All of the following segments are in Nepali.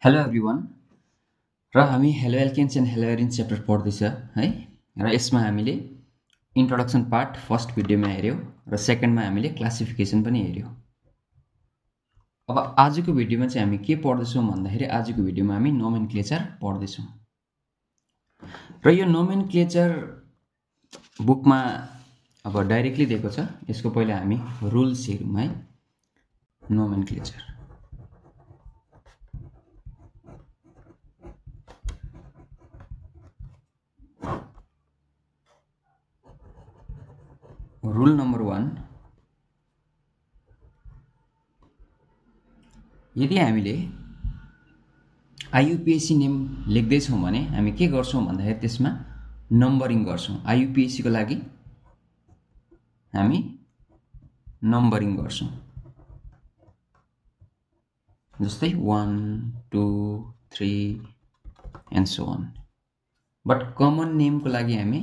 हेलो एभ्रिवान र हामी hello alkanes and hello arenes chapter पढ्दैछ है र यसमा हामीले इन्ट्रोडक्सन पार्ट फर्स्ट भिडियोमा हेऱ्यौँ र सेकेन्डमा हामीले क्लासिफिकेसन पनि हेऱ्यौँ। अब आजको भिडियोमा चाहिँ हामी के पढ्दैछौँ भन्दाखेरि आजको भिडियोमा हामी नोमेनक्लेचर पढ्दैछौँ र यो नोमेनक्लेचर बुकमा अब डाइरेक्टली दिएको छ। यसको पहिला हामी रुल्स हेरौँ है। नोमेनक्लेचर रुल नम्बर 1, यदि हामीले आइयुपिएसी नेम लेख्दैछौँ भने हामी के गर्छौँ भन्दाखेरि त्यसमा नम्बरिङ गर्छौँ। आइयुपिएसी को लागि हामी नम्बरिङ गर्छौँ, जस्तै 1 2 3 and so on. But common नेमको लागि हामी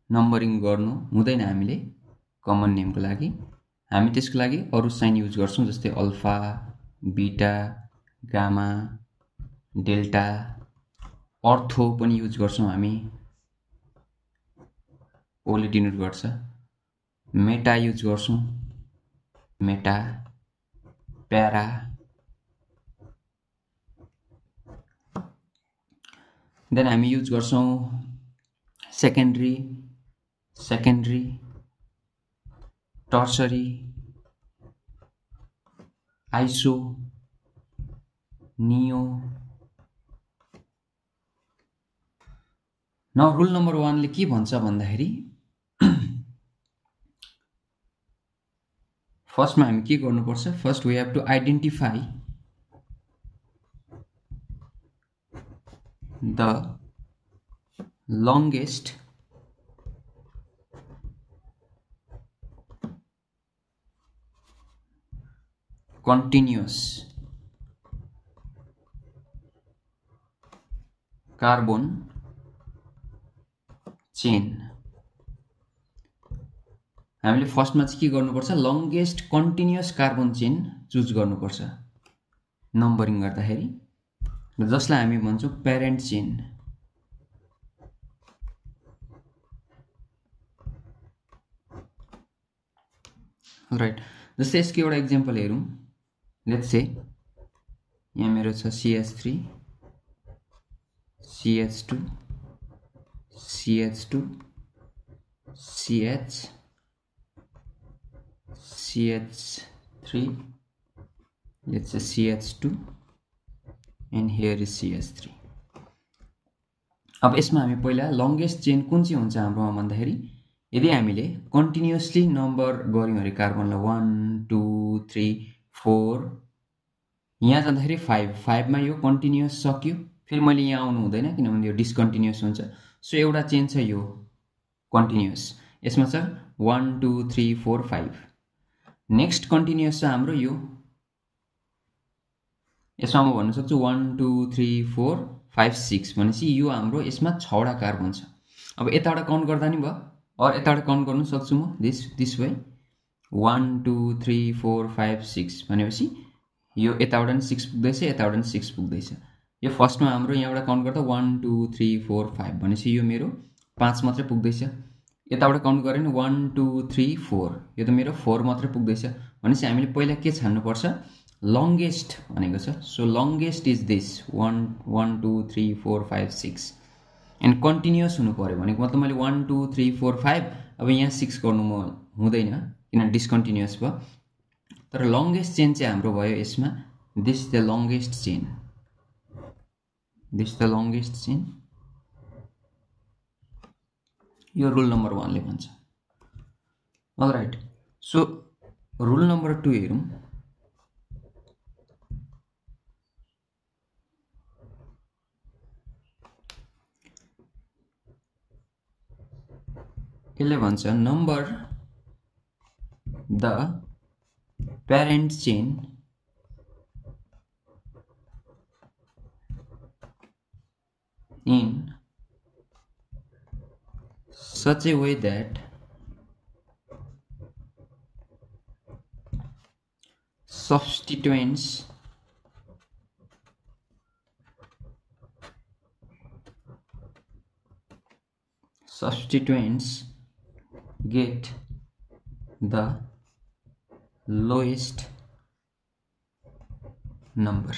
नम्बरिङ गर्नु हुँदैन। हामीले कमन नेमको लागि हामी त्यसको लागि अरू साइन युज गर्छौँ, जस्तै अल्फा, बीटा, गामा, डेल्टा, अर्थो पनि युज गर्छौँ हामी, ओले डिनोट गर्छ। मेटा युज गर्छौँ, मेटा, प्यारा, देन हामी युज गर्छौँ सेकेन्डरी, टर्सरी, आइसो, नियो। न रुल नम्बर 1 ले के भन्छ भन्दाखेरि फर्स्टमा हामी के गर्नुपर्छ, first we have to identify the longest continuous carbon chain। हामीले फर्स्टमा चाहिँ के गर्नुपर्छ, longest continuous carbon chain choose गर्नुपर्छ नम्बरिङ गर्दाखेरि, जसलाई हामी भन्छौँ प्यारेन्ट चेन। राइट, जस्तै यसको एउटा इक्जाम्पल हेरौँ। लेट्स से यहाँ मेरो छ CH3 CH2 CH2 CH CH3, let's say CH2 and here is CH3। अब यसमा हामी पहिला लङ्गेस्ट चेन कुन चाहिँ हुन्छ हाम्रोमा भन्दाखेरि, यदि हामीले कन्टिन्युअसली नम्बर गऱ्यौँ अरे कार्बनलाई 1 2 3 4, यहाँ जाँदाखेरि 5 मा यो कन्टिन्युअस सक्यो, फेरि मैले यहाँ आउनु हुँदैन किनभने यो डिस्कन्टिन्युअस हुन्छ। सो एउटा चेन छ यो कन्टिन्युअस, यसमा छ 1 2 3 4 5। नेक्स्ट कन्टिन्युअस छ हाम्रो यो, यसमा म भन्न सक्छु 1 2 3 4 5 6 भनेपछि यो हाम्रो यसमा 6वटा कार्बन छ। अब यताबाट काउन्ट गर्दा नि भयो, और यताबाट काउन्ट गर्नु सक्छु म दिस वे 1 2 3 4 5 6 भनेपछि यो यताबाट नि 6 पुग्दैछ, यताबाट नि 6 पुग्दैछ। यो फर्स्टमा हाम्रो यहाँबाट काउन्ट गर्दा 1 2 3 4 5 भनेपछि यो मेरो 5 मात्रै पुग्दैछ। यताबाट काउन्ट गऱ्यो भने 1 2 3 4, यो त मेरो 4 मात्रै पुग्दैछ। भनेपछि हामीले पहिला के छान्नुपर्छ, लङ्गेस्ट भनेको छ। So longest is this 1 1 2 3 4 5 6 and continuous हुनु पर्यो भनेको मतलब मैले 1 2 3 4 5 अब यहाँ 6 गर्नु म हुँदैन किन डिस्कन्टिन्युअस भयो। तर लङ्गेस्ट चेन चाहिँ हाम्रो भयो यसमा, this the longest chain, this the longest chain. यो रुल नम्बर 1 ले भन्छ। अलराइट, सो रुल नम्बर 2 हेरौँ। यसले भन्छ number the parent chain in such a way that substituents substituents get the lowest number.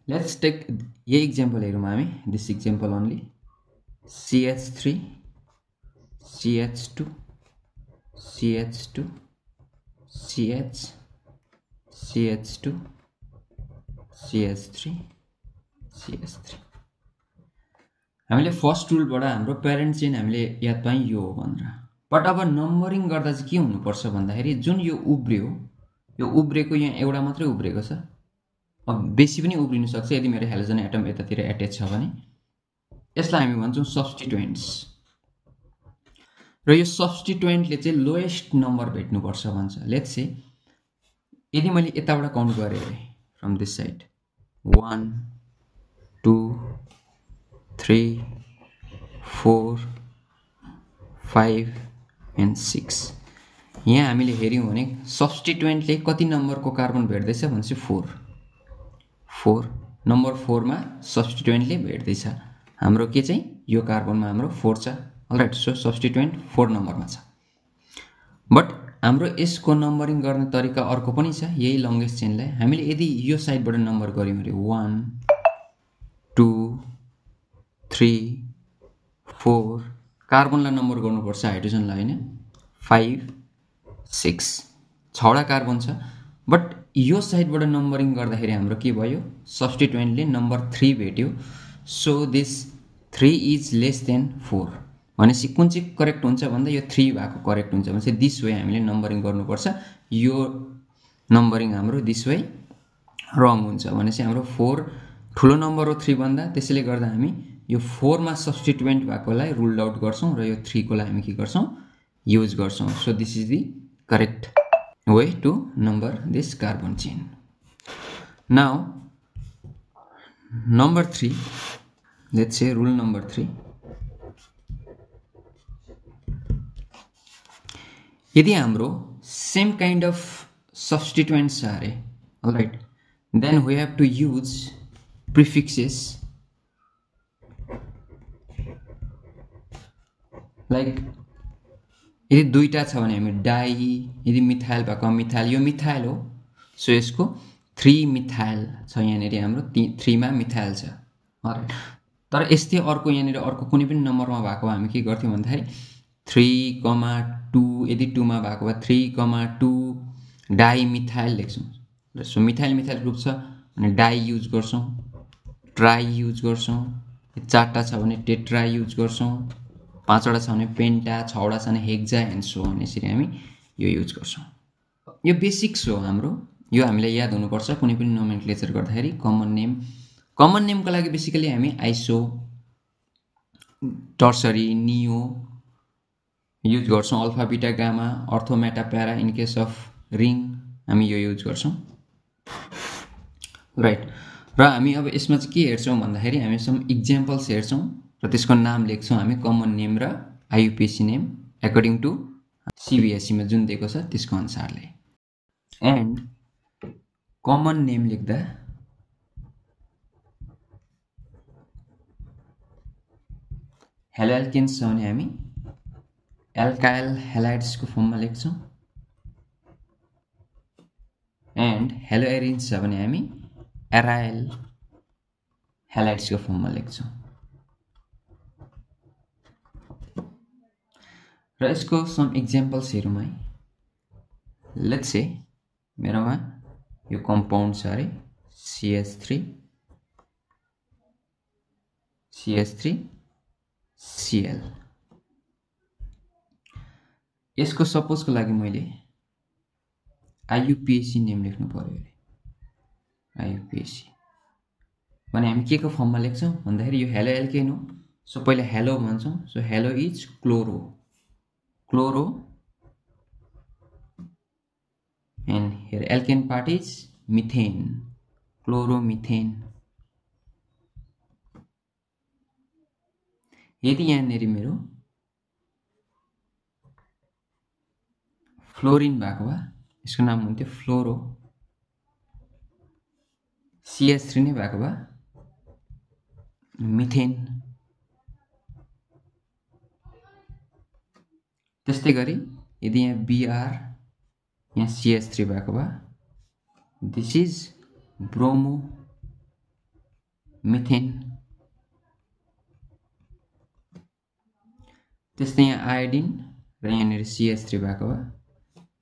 Let's take ये example हेरौँ हामी, this example only. CH3 CH2 CH2 CH CH2 CH3 CH3. हामीले फर्स्ट रुलबाट हाम्रो प्यारेन्ट चेन हामीले याद पायौँ यो हो भनेर. बट अब नम्बरिङ गर्दा चाहिँ के हुनुपर्छ भन्दाखेरि जुन यो उब्रियो, यो उब्रेको यहाँ एउटा मात्रै उब्रेको छ. अब बेसी पनि उब्रिन सक्छ यदि मेरो हेलोजन एटम यतातिर एट्याच छ भने. यसलाई हामी भन्छौँ सब्स्टिट्युएन्ट्स. र यो सब्स्टिट्युएन्टले चाहिँ लोएस्ट नम्बर भेट्नुपर्छ भन्छ. लेट्स से यदि मैले यताबाट काउन्ट गरेँ अरे फ्रम दिस साइड 1 2 3 4 5 and 6, यहाँ हामीले हेर्यौँ भने सब्स्टिट्युएन्टले कति नम्बरको कार्बन भेट्दैछ भनेपछि 4 नम्बर 4 मा सब्स्टिट्युएन्टले भेट्दैछ. हाम्रो के चाहिँ यो कार्बनमा हाम्रो 4 छ. अलराइट, सो सब्स्टिट्युएन्ट 4 नम्बरमा छ. बट हाम्रो यसको नम्बरिङ गर्ने तरिका अर्को पनि छ. यही लङ्गेस्ट चेनलाई हामीले यदि यो साइडबाट नम्बर गर्यौँ भने 1 2 3 4 कार्बनलाई नम्बर गर्नुपर्छ, हाइड्रोजनलाई होइन. 5 6 6वटा कार्बन छ. बट यो साइडबाट नम्बरिङ गर्दाखेरि हाम्रो के भयो, सब्स्टिट्युएन्टले नम्बर 3 भेट्यो. So this 3 is less than 4 भनेपछि कुन चाहिँ करेक्ट हुन्छ भन्दा यो 3 भएको करेक्ट हुन्छ भनेपछि दिस वे हामीले नम्बरिङ गर्नुपर्छ. यो नम्बरिङ हाम्रो दिस वे रङ हुन्छ भनेपछि हाम्रो 4 ठुलो नम्बर हो 3 भन्दा. त्यसैले गर्दा हामी यो 4 मा सब्स्टिट्युएन्ट भएकोलाई रुल्ड आउट गर्छौँ र यो 3 कोलाई हामी के गर्छौँ, युज गर्छौँ. So this is the correct way to number this carbon chain. Now number 3, let's say rule number 3. यदि हाम्रो same kind of substituents are, alright, then we have to use prefixes like यदि दुईटा छ भने हामी डाई, यदि मिथाइल भएको मिथाइल, यो मिथाइल हो सो यसको 3 मिथाइल छ. यहाँनिर हाम्रो 3 मा मिथाइल छ. तर यस्तै अर्को यहाँनिर अर्को कुनै पनि नम्बरमा भएको हामी के गर्थ्यौँ भन्दाखेरि 3,2 यदि 2 मा भएको भए 3,2 डाई मिथाइल लेख्छौँ. सो मिथाइल मिथाइल ग्रुप छ भने डाई युज गर्छौँ, ट्राई युज गर्छौँ. 4टा छ भने टेट्रा युज गर्छौँ, 5वटा छ भने पेन्टा, 6वटा छ भने हेक्जा एन्ड सो अन. यसरी हामी यो युज गर्छौँ. यो बेसिक्स हो हाम्रो. यो हामीलाई याद हुनुपर्छ कुनै पनि नोमेनक्लेचर गर्दाखेरि. कमन नेमको लागि बेसिकली हामी आइसो, टर्सरी, नियो युज गर्छौँ. Alpha beta gamma, ortho meta para. In case of ring हामी यो युज गर्छौँ. राइट, र हामी अब यसमा चाहिँ के हेर्छौँ भन्दाखेरि हामी सम इक्जाम्पल्स हेर्छौँ र त्यसको नाम लेख्छौँ हामी. कमन नेम र आइयुपिएसी नेम एकर्डिङ टु सिबिएसईमा जुन दिएको छ त्यसको अनुसारले. एन्ड कमन नेम लेख्दा हेलो एल्केन्स छ भने हामी एल्काइल हेलाइड्सको फर्ममा लेख्छौँ. एन्ड हेलो एरिन्स छ भने हामी एराइल हेलाइड्सको फर्ममा लेख्छौँ. र यसको सम इक्जाम्पल्स हेरौँ है. लेट्स से मेरोमा यो कम्पाउन्ड छ अरे CH3 Cl. यसको सपोजको लागि मैले आइयुपिएसी नेम लेख्नु पर्यो अरे. आइयुपिएसी भने हामी के को फर्ममा लेख्छौँ भन्दाखेरि यो हेलो एल्केन हो. सो पहिला हेलो भन्छौँ. So hello is chloro and here alkane part is methane, chloromethane. यदि यहाँनिर मेरो फ्लोरिन भएको भए यसको नाम हुन्थ्यो फ्लोरो. CH3 नै भएको भए मिथेन। त्यस्तै गरी यदि यहाँ Br यहाँ CH3 भएको भए दिस इज ब्रोमो मिथेन। त्यस्तै यहाँ आयोडिन र यहाँनिर CH3 भएको भए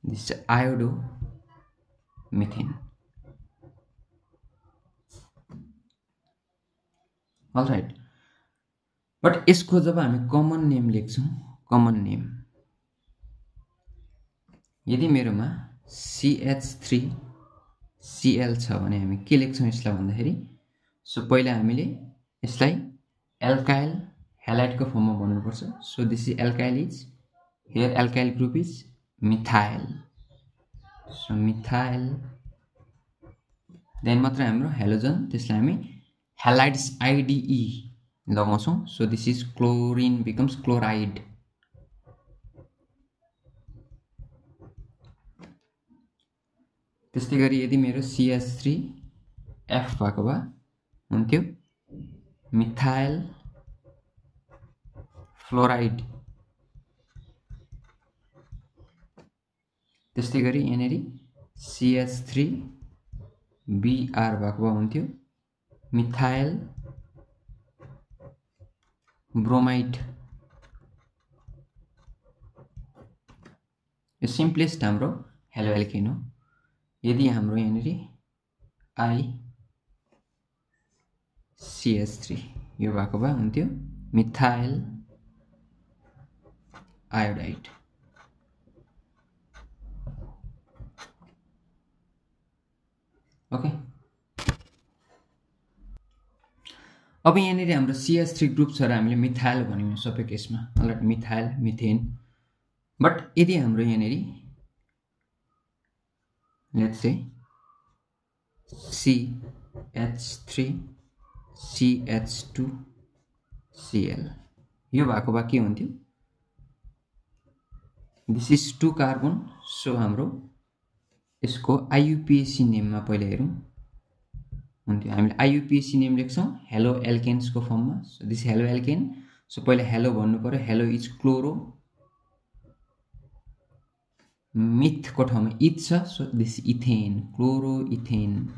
this is iodo methane. All right, but यसको जब हामी कमन नेम लेख्छौँ, कमन नेम यदि मेरोमा CH3Cl छ भने हामी के लेख्छौँ यसलाई भन्दाखेरि, सो पहिला हामीले यसलाई एल्काइल हेलाइडको फर्ममा भन्नुपर्छ। So this is alkyl is here alkyl group is methyl. So methyl then मात्र हाम्रो हेलोजन, त्यसलाई हामी हेलाइड्स IDE लगाउँछौँ। So this is chlorine becomes chloride. त्यस्तै गरी यदि मेरो CH3F भएको भए हुन्थ्यो मिथाइल फ्लोराइड। त्यस्तै गरी यहाँनिर CH3Br भएको भए हुन्थ्यो मिथाइल ब्रोमाइड। यो सिम्पलेस्ट हाम्रो हेलो एल्केन हो। यदि हाम्रो यहाँनिर ICH3 यो भएको भए हुन्थ्यो मिथाइल आयोडाइड। ओके, अब यहाँनिर हाम्रो CH3 ग्रुप छ र हामीले मिथाइल भन्यौँ सबै केसमा। All right, methyl methane. बट यदि हाम्रो यहाँनिर लेट्स से CH3CH2Cl यो भएको भए के हुन्थ्यो, दिस इज 2 कार्बन। सो हाम्रो यसको IUPAC नेममा पहिला हेरौँ हुन्थ्यो। हामीले IUPAC नेम लेख्छौँ हेलो एल्केन्सको फर्ममा। So this halo alkane. So पहिला हेलो भन्नु पर्यो। हेलो इज क्लोरो, मिथको ठाउँमा इथ छ। So this ethane, chloro ethane.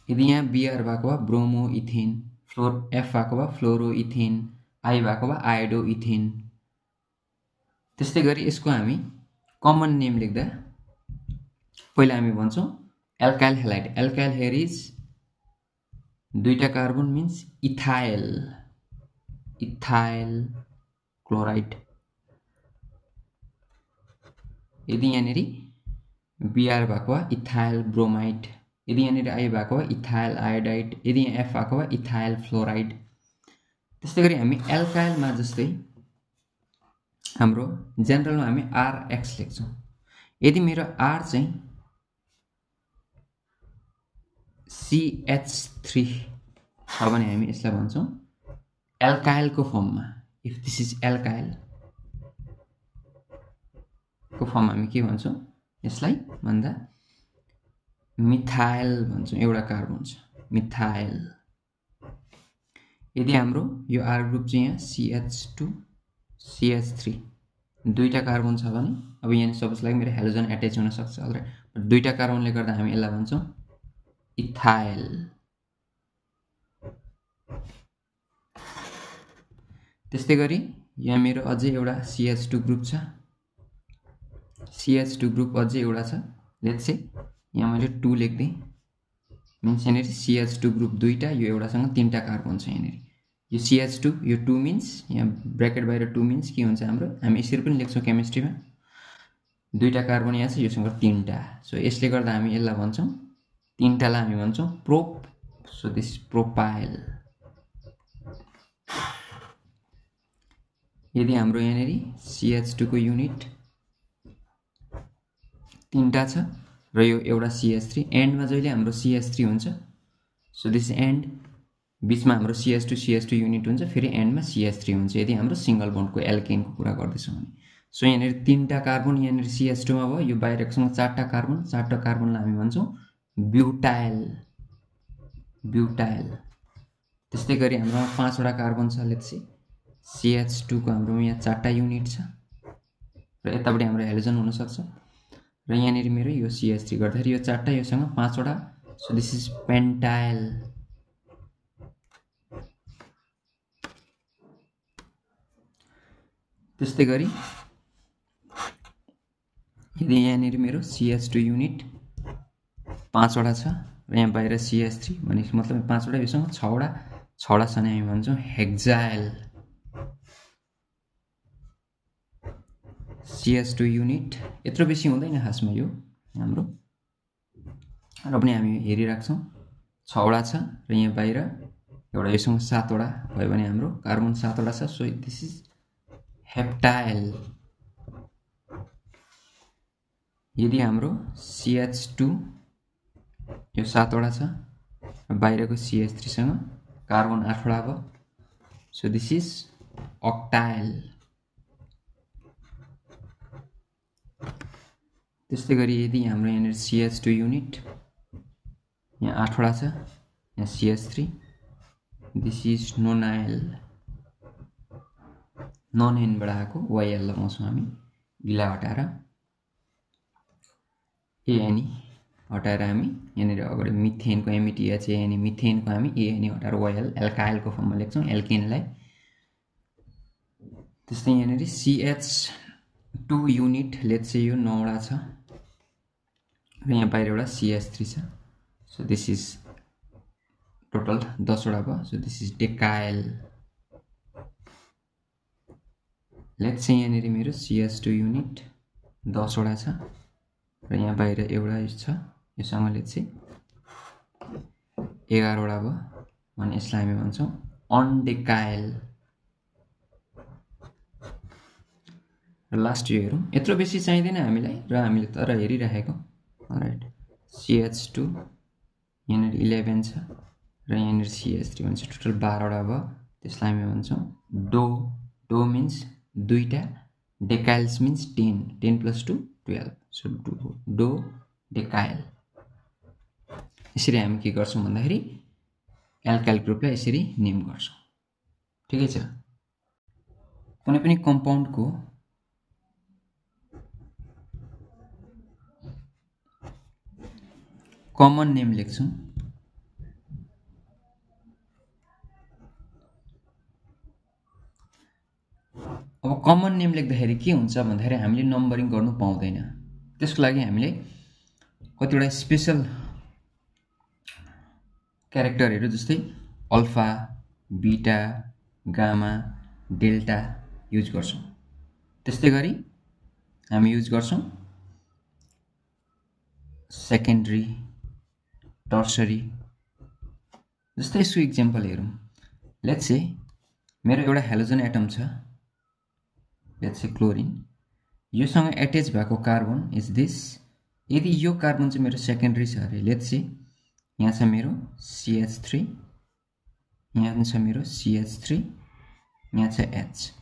यदि यहाँ Br भएको भए ब्रोमो इथेन, F भएको भए फ्लोरो इथेन, I भएको भए आयोडो इथेन। त्यस्तै गरी यसको हामी कमन नेम लेख्दा पहिला हामी भन्छौँ alkyl halide. Alkyl here is 2टा carbon means ethyl, ethyl chloride. यदि यहाँनिर Br भएको भए इथाइल ब्रोमाइड, यदि यहाँनिर I भएको भए इथाइल आयोडाइड, यदि यहाँ F भएको भए इथाइल फ्लोराइड। त्यस्तै गरी हामी एल्काइलमा जस्तै हाम्रो जेनरलमा हामी RX लेख्छौँ। यदि मेरो R चाहिँ CH3 छ भने हामी यसलाई भन्छौँ एल्काइलको फर्ममा। इफ दिस इज एल्काइल को फर्ममा हामी के भन्छौँ यसलाई भन्दा मिथाइल भन्छौँ। एउटा कार्बन छ मिथाइल। यदि हाम्रो यो R ग्रुप चाहिँ यहाँ CH2 CH3 2टा कार्बन छ भने, अब यहाँ सपोज लाइक मेरो हेलोजन एट्याच हुन सक्छ। अलराइट, 2टा कार्बनले गर्दा हामी यसलाई भन्छौँ इथाइल। त्यस्तै गरी यहाँ मेरो अझै एउटा CH2 ग्रुप छ। CH2 ग्रुप अझै एउटा छ। लेट्स से यहाँ मैले 2 लेख्दै मिन्स यहाँनिर CH2 ग्रुप 2टा, यो एउटासँग 3टा कार्बन छ। यहाँनिर यो CH2 यो 2 मिन्स यहाँ ब्र्याकेट बाहिर 2 मिन्स के हुन्छ हाम्रो, हामी यसरी पनि लेख्छौँ केमिस्ट्रीमा 2टा कार्बन यहाँ छ, योसँग 3टा। सो यसले गर्दा हामी यसलाई भन्छौँ 3टालाई हामी भन्छौँ प्रोप। So this propyl. यदि हाम्रो यहाँनिर CH2 को युनिट 3टा छ र यो एउटा CH3, एन्डमा जहिले हाम्रो CH3 हुन्छ। सो दिस एन्ड बीचमा हाम्रो CH2 युनिट हुन्छ, फेरि एन्डमा CH3 हुन्छ यदि हाम्रो सिंगल बन्डको एल्केनको कुरा गर्दैछौँ भने। सो यहाँनिर 3टा कार्बन यहाँनिर CH2 मा भयो, यो बाहिरसँग 4टा कार्बन, 4टा कार्बनलाई हामी भन्छौँ ब्युटाइल। ब्युटाइल। त्यस्तै गरी हाम्रो 5 वटा कार्बन छ। लेट्स सी CH2 को हाम्रो यहाँ 4टा युनिट छ र यतापट्टि हाम्रो हेलोजन हुन सक्छ र यहाँनिर मेरो यो CH3 गर्दाखेरि यो 4टा योसँग 5 वटा। So this is pentyl. त्यस्तै गरी यदि यहाँनिर मेरो CH2 युनिट 5 वटा छ र यहाँ बाहिर CH3 भनेको मतलब 5 वटा योसँग 6 वटा छ भने हामी भन्छौँ हेक्जाइल। CH2 युनिट यत्रो बेसी हुँदैन खासमा यो हाम्रो, र पनि हामी हेरिराख्छौँ 6 वटा छ र यहाँ बाहिर एउटा योसँग 7 वटा भयो भने हाम्रो कार्बन 7 वटा छ। So this is heptyl. यदि हाम्रो CH2 यो 7 वटा छ र बाहिरको CH3 सँग कार्बन 8 वटा भयो। So this is octyl. त्यस्तै गरी यदि हाम्रो यहाँनिर CH2 युनिट यहाँ 8 वटा छ, यहाँ CH3, this is nonyl. Non एनबाट आएको YL लगाउँछौँ हामी, गिला हटाएर ANE हटाएर हामी यहाँनिर अगाडि मिथेनको METH ANE मिथेनको हामी ANE हटाएर YL एल्काइलको फर्ममा लेख्छौँ एल्केनलाई। त्यस्तै यहाँनिर CH2 युनिट लेट्स से यो 9 वटा छ र यहाँ बाहिर एउटा CH3 छ। सो दिस इज टोटल 10 वटा भयो। So this is डेकाइल। Let's say यहाँनिर मेरो CH2 युनिट 10 वटा छ र यहाँ बाहिर एउटा छ योसँग लेट्स से 11 वटा भयो भने यसलाई हामी भन्छौँ अनडेकाइल। र लास्ट यो हेरौँ, यत्रो बेसी चाहिँदैन हामीलाई र हामीले तर हेरिराखेको। राइट, CH2 यहाँनिर 11 छ र यहाँनिर CH3 भन्छ टोटल 12 वटा भयो। त्यसलाई हामी भन्छौँ डो। डो मिन्स दुईटा, डेकाइल्स मिन्स 10 + 2 12। So do डेकाइल। यसरी हामी के गर्छौँ भन्दाखेरि एल्काइल ग्रुपलाई यसरी नेम गर्छौँ। ठिकै छ। कुनै पनि कम्पाउन्डको कमन नेम लेख्छौँ। अब कमन नेम लेख्दाखेरि के हुन्छ भन्दाखेरि हामीले नम्बरिङ गर्नु पाउँदैन। त्यसको लागि हामीले कतिवटा स्पेशल क्यारेक्टरहरू जस्तै alpha, beta, gamma, delta use गर्छौँ। त्यस्तै गरी हामी युज गर्छौँ सेकेन्डरी, टर्सरी। जस्तै यसको इक्जाम्पल हेरौँ। लेट्स से मेरो एउटा हेलोजन एटम छ, लेट्स से क्लोरिन। योसँग एट्याच भएको कार्बन इज दिस। यदि यो कार्बन चाहिँ मेरो सेकेन्डरी छ अरे, लेट्स से यहाँ छ मेरो CH3, यहाँ छ मेरो CH3, यहाँ छ H।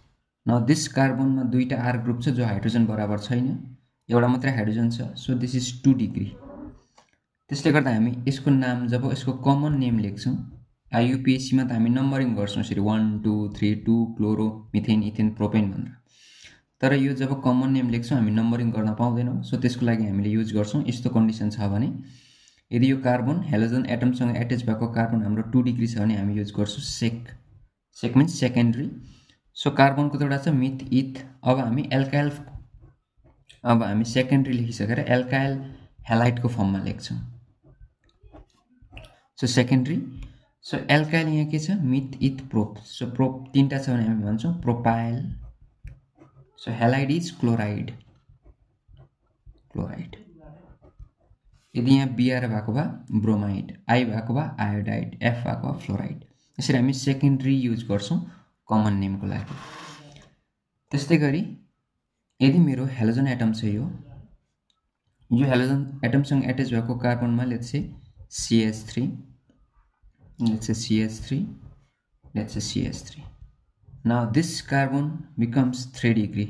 नाउ दिस कार्बनमा दुईटा R ग्रुप छ जो हाइड्रोजन बराबर छैन, एउटा मात्रै हाइड्रोजन छ। So this is 2 degree. त्यसले गर्दा हामी यसको नाम जब यसको कमन नेम लेख्छौँ IUPAC मा त हामी नम्बरिङ गर्छौँ यसरी 1 2 3 2 क्लोरो, मिथेन, इथेन, प्रोपेन भनेर। तर यो जब कमन नेम लेख्छौँ हामी नम्बरिङ गर्न पाउँदैनौँ। सो त्यसको लागि हामीले युज गर्छौँ यस्तो कन्डिसन छ भने यदि यो कार्बन हेलोजन एटमसँग एट्याच भएको कार्बन हाम्रो 2 डिग्री छ भने हामी युज गर्छौँ सेक। सेक मिन्स सेकेन्डरी। सो कार्बनको त एउटा छ मिथ, इथ। अब हामी एल्काइल, अब हामी सेकेन्डरी लेखिसकेर एल्काइल हेलाइडको फर्ममा लेख्छौँ। So secondary. सो एल्काइल यहाँ के छ myth, eth, prop. So prop तीनटा छ भने हामी भन्छौँ propyl. So halide is chloride. Chloride. यदि यहाँ Br भएको भए ब्रोमाइड, I भएको भए आयोडाइड, F भएको भए फ्लोराइड। यसरी हामी सेकेन्डरी युज गर्छौँ कमन नेमको लागि। त्यस्तै गरी यदि मेरो हेलोजन एटम छ, यो हेलोजन एटमसँग एट्याच भएको कार्बनमा let's say CH3, let's say CH3, let's say CH3। Now this carbon becomes 3 degree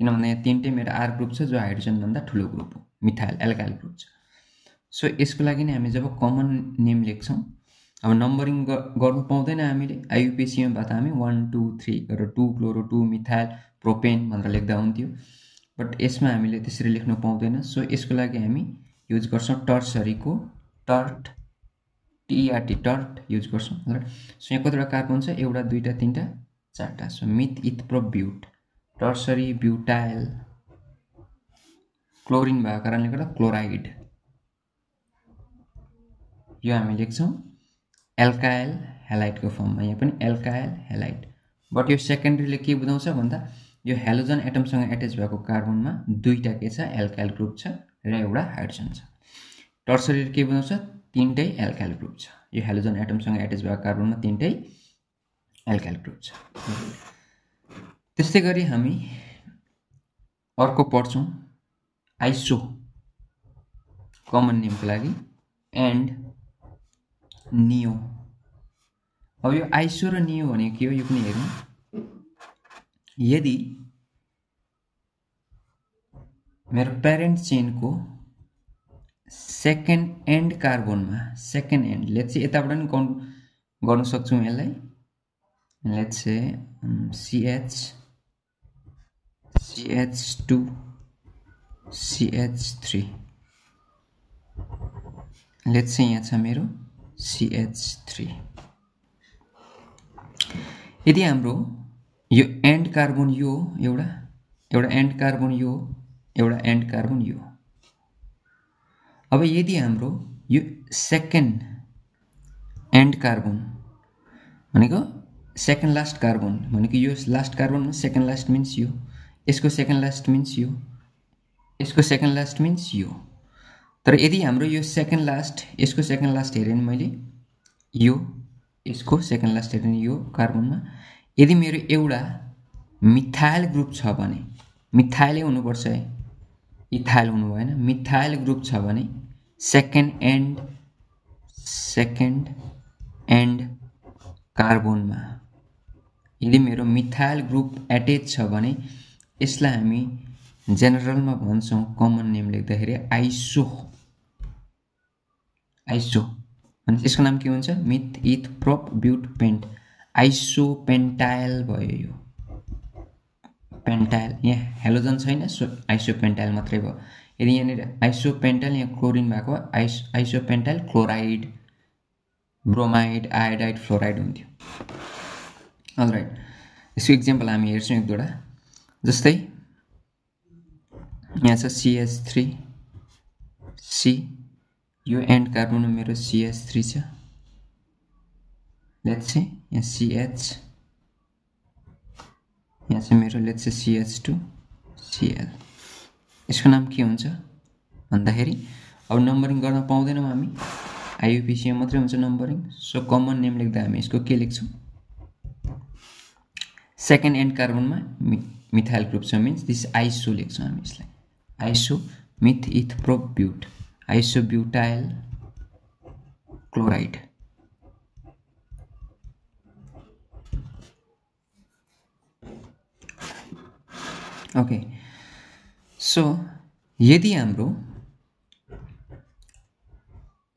किनभने यहाँ तीनटै मेरो R ग्रुप छ जो हाइड्रोजन भन्दा ठुलो ग्रुप हो, मिथाइल एल्काइल ग्रुप छ। सो यसको लागि नै हामी जब कमन नेम लेख्छौँ अब नम्बरिङ गर्नु पाउँदैन हामीले आइयुपिएसीमा भए त हामी 1 2 3 गरेर 2 क्लोरो 2 मिथाइल प्रोपेन भनेर लेख्दा हुन्थ्यो बट यसमा हामीले त्यसरी लेख्न पाउँदैन सो यसको लागि हामी युज गर्छौं टर्सरीको टर्ट टीआरटी टर्ट युज गर्छौं र सो यहाँ कतिवटा कार्बन छ एउटा दुईटा तीनटा चारटा so meth eth prop but tertiary butyl chlorine भएको कारणले गर्दा क्लोराइड यो हामी लेख्छौं एल्काइल हेलाइडको फर्ममा यहाँ पनि एल्काइल हेलाइड बट यो सेकेन्डरीले के बुझाउँछ भन्दा यो हेलोजन एटमसँग एट्याच भएको कार्बनमा दुईटा के छ एल्काइल ग्रुप छ र एउटा हाइड्रोजन छ टर्सरीले के बुझाउँछ तीनटै एल्काइल ग्रुप छ यो हेलोजन एटमसँग एट्याच भएको कार्बनमा तीनटै एल्काइल ग्रुप छ त्यस्तै गरी हामी अर्को पढ्छौं आइसो कमन नेमको लागि एन्ड नियो अब यो आइसो र नियो भनेको के हो यो पनि हेरौं यदि मेरो प्यारेन्ट चेनको सेकेन्ड एन्ड कार्बनमा सेकेन्ड एन्ड लेट्स से यताबाट पनि काउन्ट गर्न सक्छौं यसलाई let's say CH2 CH3 let's से यहाँ छ मेरो CH3 यदि हाम्रो यो एन्ड कार्बन यो एउटा एन्ड कार्बन यो एउटा एन्ड कार्बन यो अब यदि हाम्रो यो सेकेन्ड एन्ड कार्बन भनेको सेकेन्ड लास्ट कार्बन भनेको यो लास्ट कार्बनमा सेकेन्ड लास्ट मिन्स यो यसको सेकेन्ड लास्ट मिन्स यो यसको सेकेन्ड लास्ट मिन्स यो तर यदि हाम्रो यो सेकेन्ड लास्ट यसको सेकेन्ड लास्ट हेरेँ नि मैले यो यसको सेकेन्ड लास्ट हेरेँ नि यो कार्बनमा यदि मेरो एउटा मिथाइल ग्रुप छ भने मिथाइलै हुनुपर्छ है इथाइल हुनु भएन मिथाइल ग्रुप छ भने सेकेन्ड एन्ड कार्बनमा यदि मेरो मिथाइल ग्रुप एटेच छ भने यसलाई हामी जेनरलमा भन्छौं कमन नेम लेख्दाखेरि आइसो अनि यसको नाम के हुन्छ meth eth prop but pent iso pentyl भयो यो पेन्टाइल यहाँ हेलोजन छैन सो आइसो पेन्टाइल मात्रै भयो यदि यहाँ आइसो पेन्टाइल यहाँ क्लोरिन भएको iso pentyl chloride bromide iodide fluoride हुन्थ्यो अलराइट यसको एक्जाम्पल हामी हेर्छौं एक दुईवटा जस्तै यहाँ छ CH3 C यो एन्ड कार्बनमा मेरो CH3 छ लेट्स से यहाँ CH यहाँ चाहिँ मेरो लेट्स से CH2 Cl यसको नाम के हुन्छ भन्दाखेरि अब नम्बरिङ गर्न पाउँदैनौं हामी आइयुपिएसीमा मात्रै हुन्छ नम्बरिङ सो कमन नेम लेख्दा हामी यसको के लेख्छौं सेकेन्ड एन्ड कार्बनमा मिथाइल ग्रुप छ मिन्स दिस आइसो लेख्छौं हामी यसलाई iso meth eth prop but iso butyl chloride okay so यदि हाम्रो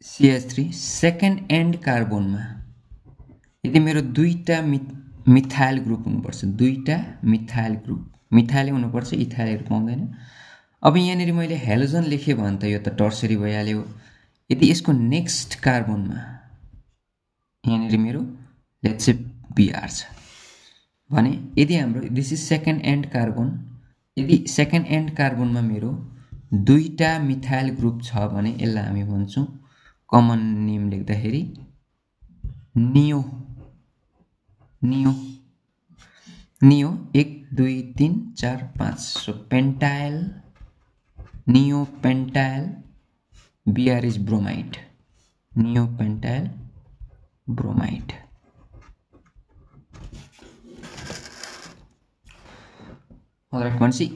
CH3 सेकेन्ड एन्ड कार्बनमा यदि मेरो दुईटा मिथाइल ग्रुप हुनुपर्छ दुईटा मिथाइल ग्रुप मिथाइलै हुनुपर्छ इथाइलहरु पाउँदैन अब यहाँनेरि मैले हेलोजन लेखे भने त यो त टर्सरी भइहाल्यो यदि यसको नेक्स्ट कार्बनमा यहाँनेरि मेरो लेट्स से Br छ भने यदि हाम्रो this is second and carbon यदि सेकेन्ड एन्ड कार्बनमा मेरो दुईटा मिथाइल ग्रुप छ भने यसलाई हामी भन्छौं कमन नेम लेख्दाखेरि neo 1 2 3 4 5 so pentyl neo pentyl Br is bromide neo pentyl bromide alright भनेपछि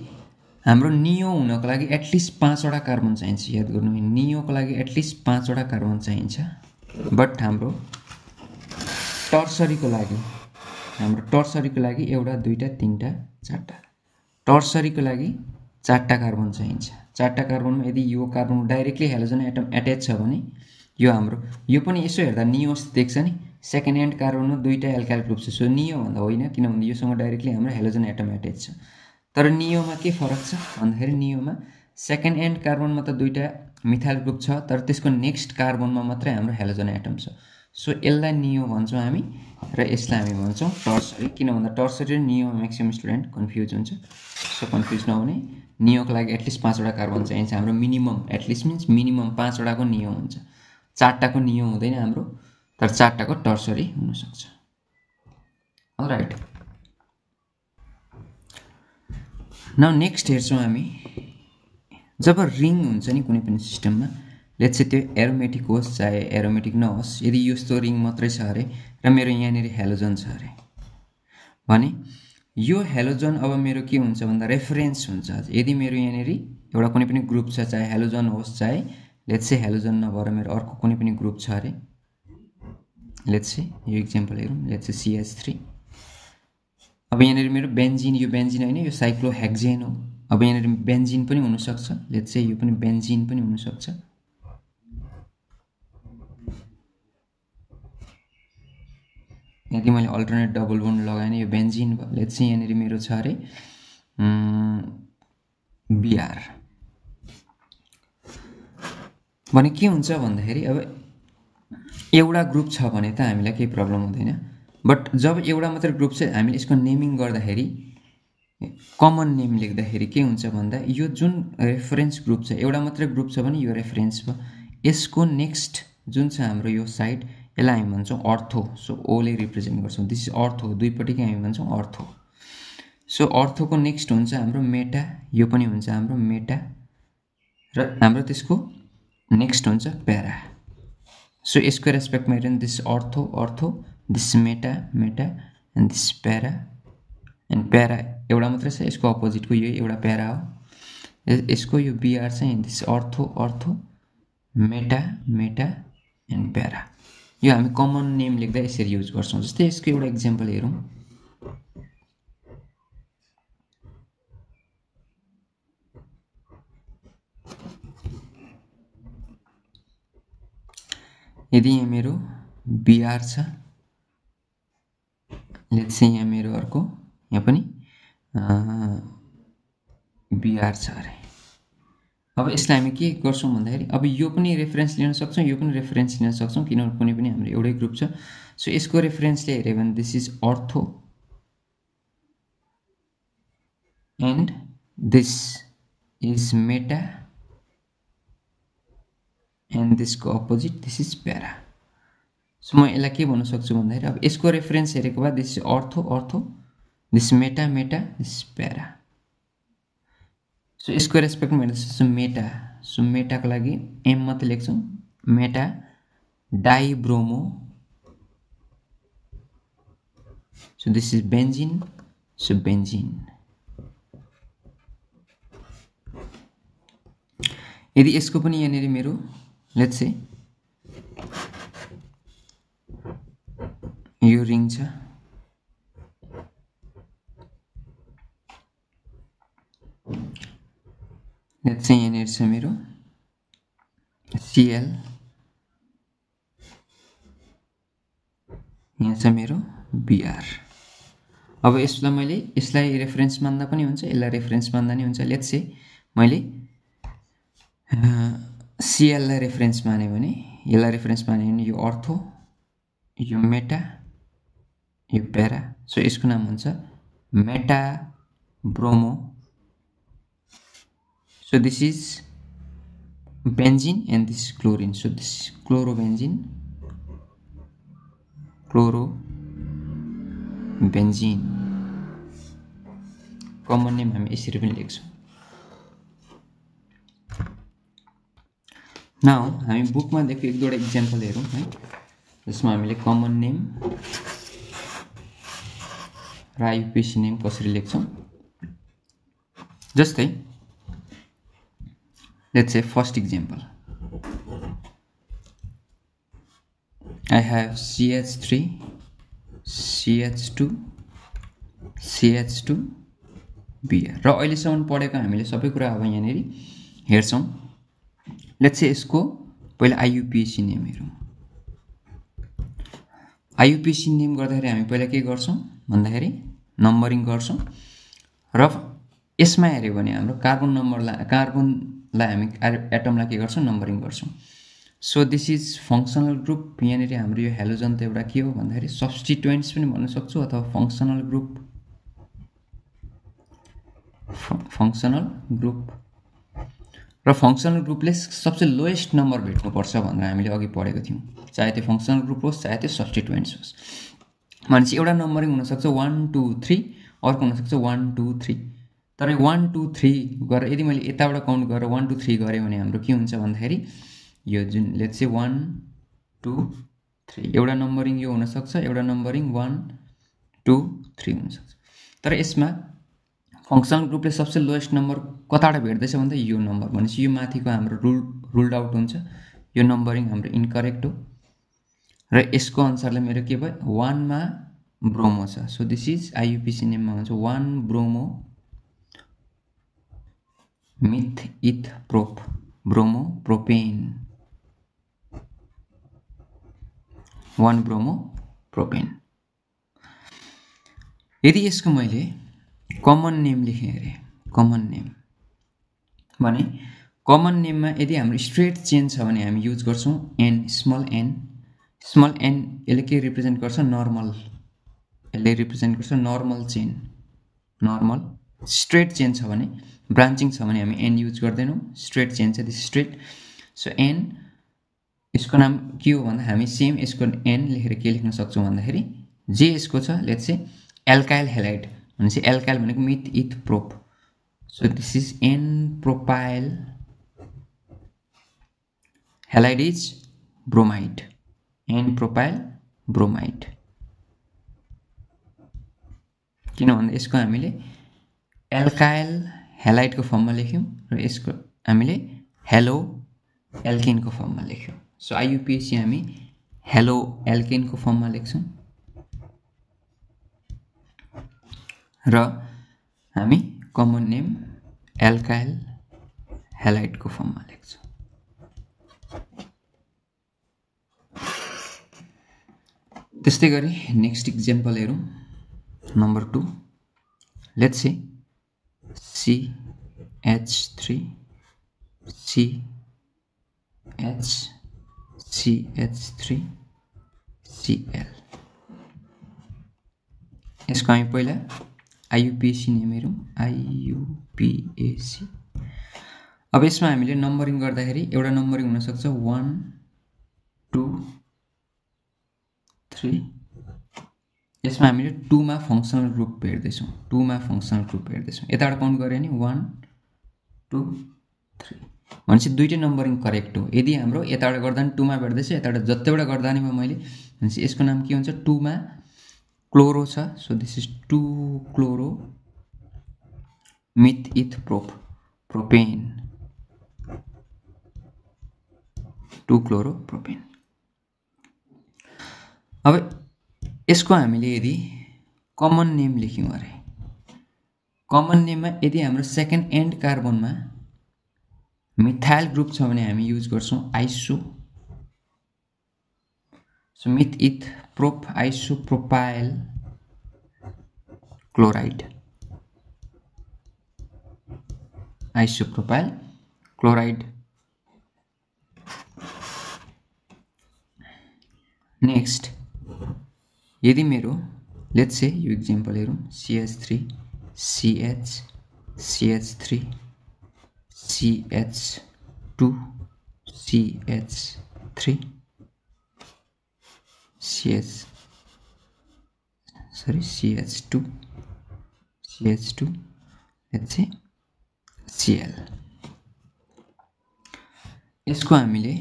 हाम्रो नियो हुनको लागि एटलिस्ट 5 वटा कार्बन चाहिन्छ याद गर्नु नियोको लागि एटलिस्ट 5 वटा कार्बन चाहिन्छ बट हाम्रो टर्सरीको लागि एउटा दुईटा तीनटा चारटा टर्सरीको लागि 4टा कार्बन चाहिन्छ 4टा कार्बनमा यदि यो carbon directly halogen atom attach छ भने यो हाम्रो यो पनि यसो हेर्दा नियो देख्छ नि सेकेन्ड एन्ड कार्बनमा दुईटा एल्काइल ग्रुप छ सो नियो भन्दा होइन किनभने योसँग डाइरेक्टली हाम्रो हेलोजन एटम एटेच छ तर नियोमा के फरक छ भन्दाखेरि नियोमा सेकेन्ड एन्ड कार्बनमा त दुईटा मिथाइल ग्रुप छ तर त्यसको नेक्स्ट कार्बनमा मात्रै हाम्रो हेलोजन एटम छ सो यसलाई नियो भन्छौँ हामी र यसलाई हामी भन्छौँ टर्सरी किन भन्दा टर्सरी र नियो म्याक्सिमम स्टुडेन्ट कन्फ्युज हुन्छ सो कन्फ्युज नहुने नियोको लागि एटलिस्ट 5 वटा कार्बन चाहिन्छ हाम्रो मिनिमम एटलिस्ट मिन्स मिनिमम 5 वटाको नियो हुन्छ 4टाको नियो हुँदैन हाम्रो तर 4टाको टर्सरी हुनसक्छ अलराइट नाउ नेक्स्ट हेर्छौँ हामी जब रिङ हुन्छ नि कुनै पनि सिस्टममा लेट्स से त्यो एरोमेटिक होस् चाहे एरोमेटिक नहोस् यदि यस्तो रिङ मात्रै छ अरे र मेरो यहाँनिर हेलोजन छ अरे भने यो हेलोजन अब मेरो के हुन्छ भन्दा रेफरेन्स हुन्छ यदि मेरो यहाँनिर एउटा कुनै पनि ग्रुप छ चाहे हेलोजन होस् चाहे लेट्स से हेलोजन नभएर मेरो अर्को कुनै पनि ग्रुप छ अरे लेट्स से यो एक्जाम्पल हेरौँ लेट्स से CH3 अब यहाँनिर मेरो बेन्जिन यो बेन्जिन होइन यो साइक्लोहेक्जेन हो अब यहाँनिर बेन्जिन पनि हुनसक्छ लेट्स से यो पनि बेन्जिन पनि हुनसक्छ यदि मैले अल्टरनेट डबल बोन्ड लगाएँ यो बेन्जिन भयो लेट्स से यहाँनिर मेरो छ अरे Br भने के हुन्छ भन्दाखेरि अब एउटा ग्रुप छ भने त हामीलाई केही प्रब्लम हुँदैन बट जब एउटा मात्र ग्रुप छ हामीले यसको नेमिङ गर्दाखेरि कमन नेम लेख्दाखेरि के हुन्छ भन्दा यो जुन रेफरेन्स ग्रुप छ एउटा मात्र ग्रुप छ भने यो रेफरेन्स भयो यसको नेक्स्ट जुन छ हाम्रो यो साइड यसलाई हामी भन्छौँ अर्थो सो ओले रिप्रेजेन्ट गर्छौँ दिस इज अर्थो दुईपट्टिकै हामी भन्छौँ अर्थो सो अर्थोको नेक्स्ट हुन्छ हाम्रो मेटा यो पनि हुन्छ हाम्रो मेटा र हाम्रो त्यसको नेक्स्ट हुन्छ प्यारा सो यसको रेस्पेक्टमा हेर्नु this ortho ortho this meta meta and this para and para एउटा मात्रै छ यसको अपोजिटको यो एउटा प्यारा हो यसको यो बिआर चाहिँ दिस अर्थो अर्थो मेटा मेटा एन्ड प्यारा यो हामी कमन नेम लेख्दा यसरी युज गर्छौँ जस्तै यसको एउटा एक्जाम्पल हेरौँ यदि यहाँ मेरो बिआर छ लेट्स से यहाँ मेरो अर्को यहाँ पनि बिआर छ अरे अब यसलाई हामी के गर्छौँ भन्दाखेरि अब यो पनि रेफरेन्स लिन सक्छौँ यो पनि रेफरेन्स लिन सक्छौँ किनभने कुनै पनि हाम्रो एउटै ग्रुप छ सो यसको रेफरेन्सले हेऱ्यो भने this is ortho and this is meta and दिसको opposite this is para so म यसलाई के भन्न सक्छु भन्दाखेरि अब यसको रेफरेन्स हेरेको भए this is ortho ortho this meta meta this para so यसको रेस्पेक्टमा हेर्दा मेटा सो मेटाको लागि एम मात्रै लेख्छौँ meta dibromo so this is benzene so benzene यदि यसको पनि यहाँनिर मेरो लेट्स से यो रिङ छ लेट्स से यहाँनिर छ मेरो Cl यहाँ छ मेरो Br अब यसलाई मैले यसलाई रेफरेन्स मान्दा पनि हुन्छ यसलाई रेफरेन्स मान्दा नि हुन्छ लेट्स से मैले Cl लाई रेफरेन्स माने भने यसलाई रेफरेन्स माने भने यो अर्थो यो मेटा यो प्यारा सो यसको नाम हुन्छ meta bromo so this is benzene and this chlorine so this chlorobenzene chlorobenzene common name हामी यसरी पनि लेख्छौँ नाउ हामी बुकमा दिएको एक दुईवटा इक्जाम्पल हेरौँ है जसमा हामीले कमन नेम र आइयुपिएसी नेम कसरी लेख्छौँ जस्तै let's say first example I have CH3 CH2 CH2 Br र अहिलेसम्म पढेको हामीले सबै कुरा अब यहाँनिर हेर्छौँ लेट्स से यसको पहिला आइयुपिएसी नेम हेरौँ। आइयुपिएसी नेम गर्दाखेरि हामी पहिला के गर्छौँ भन्दाखेरि नम्बरिङ गर्छौँ र यसमा हेऱ्यो भने हाम्रो कार्बनलाई हामी एटमलाई के गर्छौँ नम्बरिङ गर्छौँ। So this is functional group. यहाँनिर हाम्रो यो हेलोजन त एउटा के हो भन्दाखेरि सब्स्टिट्युएन्ट्स पनि भन्न सक्छु अथवा फङ्सनल ग्रुप र फङ्सनल ग्रुपले सबसे लोएस्ट नम्बर भेट्नुपर्छ भनेर हामीले अघि पढेको थियौँ, चाहे त्यो फङ्सनल ग्रुप होस् चाहे त्यो सब्स्टिट्युएन्ट्स होस्। भनेपछि एउटा नम्बरिङ हुनसक्छ 1 2 3, अर्को हुनसक्छ 1 2 3। तर 1 2 3 गरेर यदि मैले यताबाट काउन्ट गरेर 1 2 3 गरेँ भने हाम्रो के हुन्छ भन्दाखेरि यो जुन लेट्स से 1 2 3 एउटा नम्बरिङ यो हुनसक्छ, एउटा नम्बरिङ 1 2 3 हुनसक्छ। तर यसमा फङ्सनल ग्रुपले सबसे लोएस्ट नम्बर कताबाट भेट्दैछ भन्दा यो नम्बर, भनेपछि यो माथिको हाम्रो रुल्ड आउट हुन्छ, यो नम्बरिङ हाम्रो इन्करेक्ट हो र यसको अनुसारले मेरो के भयो 1 मा ब्रोमो छ। सो दिस इज आइयुपिएसी नेममा हुन्छ 1 ब्रोमो मिथ इथ ब्रोमो प्रोपेन, 1 ब्रोमो प्रोपेन। यदि यसको मैले कमन नेम लेखेँ अरे, कमन नेम भने कमन नेममा यदि हाम्रो स्ट्रेट चेन छ भने हामी युज गर्छौँ एन, स्मल एन। यसले के रिप्रेजेन्ट गर्छ नर्मल, यसले रिप्रेजेन्ट गर्छ normal chain. Normal straight chain छ भने, ब्रान्चिङ छ भने हामी एन युज गर्दैनौँ, स्ट्रेट चेन छ दिस स्ट्रेट। सो एन यसको नाम के हो भन्दा हामी सेम यसको एन लेखेर के लेख्न सक्छौँ भन्दाखेरि जे यसको छ लेट्स से एल्काइल हेलाइड, भनेपछि एल्काइल भनेको meth eth prop. So this is n propyl halide is bromide, n propyl bromide. किन भन्दा यसको हामीले एल्काइल हेलाइडको फर्ममा लेख्यौँ र यसको हामीले हेलो एल्केनको फर्ममा लेख्यौँ। सो आइयुपिएसी हामी हेलो एल्केनको फर्ममा लेख्छौँ र हामी कमन नेम एल्काइल हेलाइडको फर्ममा लेख्छौँ। त्यस्तै गरी नेक्स्ट इक्जाम्पल हेरौँ, number 2। Let's say CH3 CH3 Cl। यसको हामी पहिला आइयुपिएसी नेम हेरौँ, आइयुपिएसी। अब यसमा हामीले नम्बरिङ गर्दाखेरि एउटा नम्बरिङ हुनसक्छ 1 2 3। यसमा हामीले 2 मा फङ्सनल ग्रुप हेर्दैछौँ, 2 मा फङ्सनल ग्रुप हेर्दैछौँ। यताबाट काउन्ट गऱ्यो भने 1 2 3, भनेपछि दुईटै नम्बरिङ करेक्ट हो। यदि हाम्रो यताबाट गर्दा नि 2 मा भेट्दैछ, यताबाट जतिबाट गर्दा नि मैले, भनेपछि यसको नाम के हुन्छ 2 मा क्लोरो छ। So this is 2 chloro myth इथ प्रोपेन, 2 क्लोरो प्रोपेन। अब यसको हामीले यदि कमन नेम लेख्यौँ अरे, कमन नेममा यदि हाम्रो सेकेन्ड एन्ड कार्बनमा मिथाइल ग्रुप छ भने हामी युज गर्छौँ iso. So meth eth prop isopropyl chloride, isopropyl chloride. Next यदि मेरो लेट्स से यो इक्जाम्पल हेरौँ, CH3 CH3 CH2 CH3 CH2 let's say Cl। यसको हामीले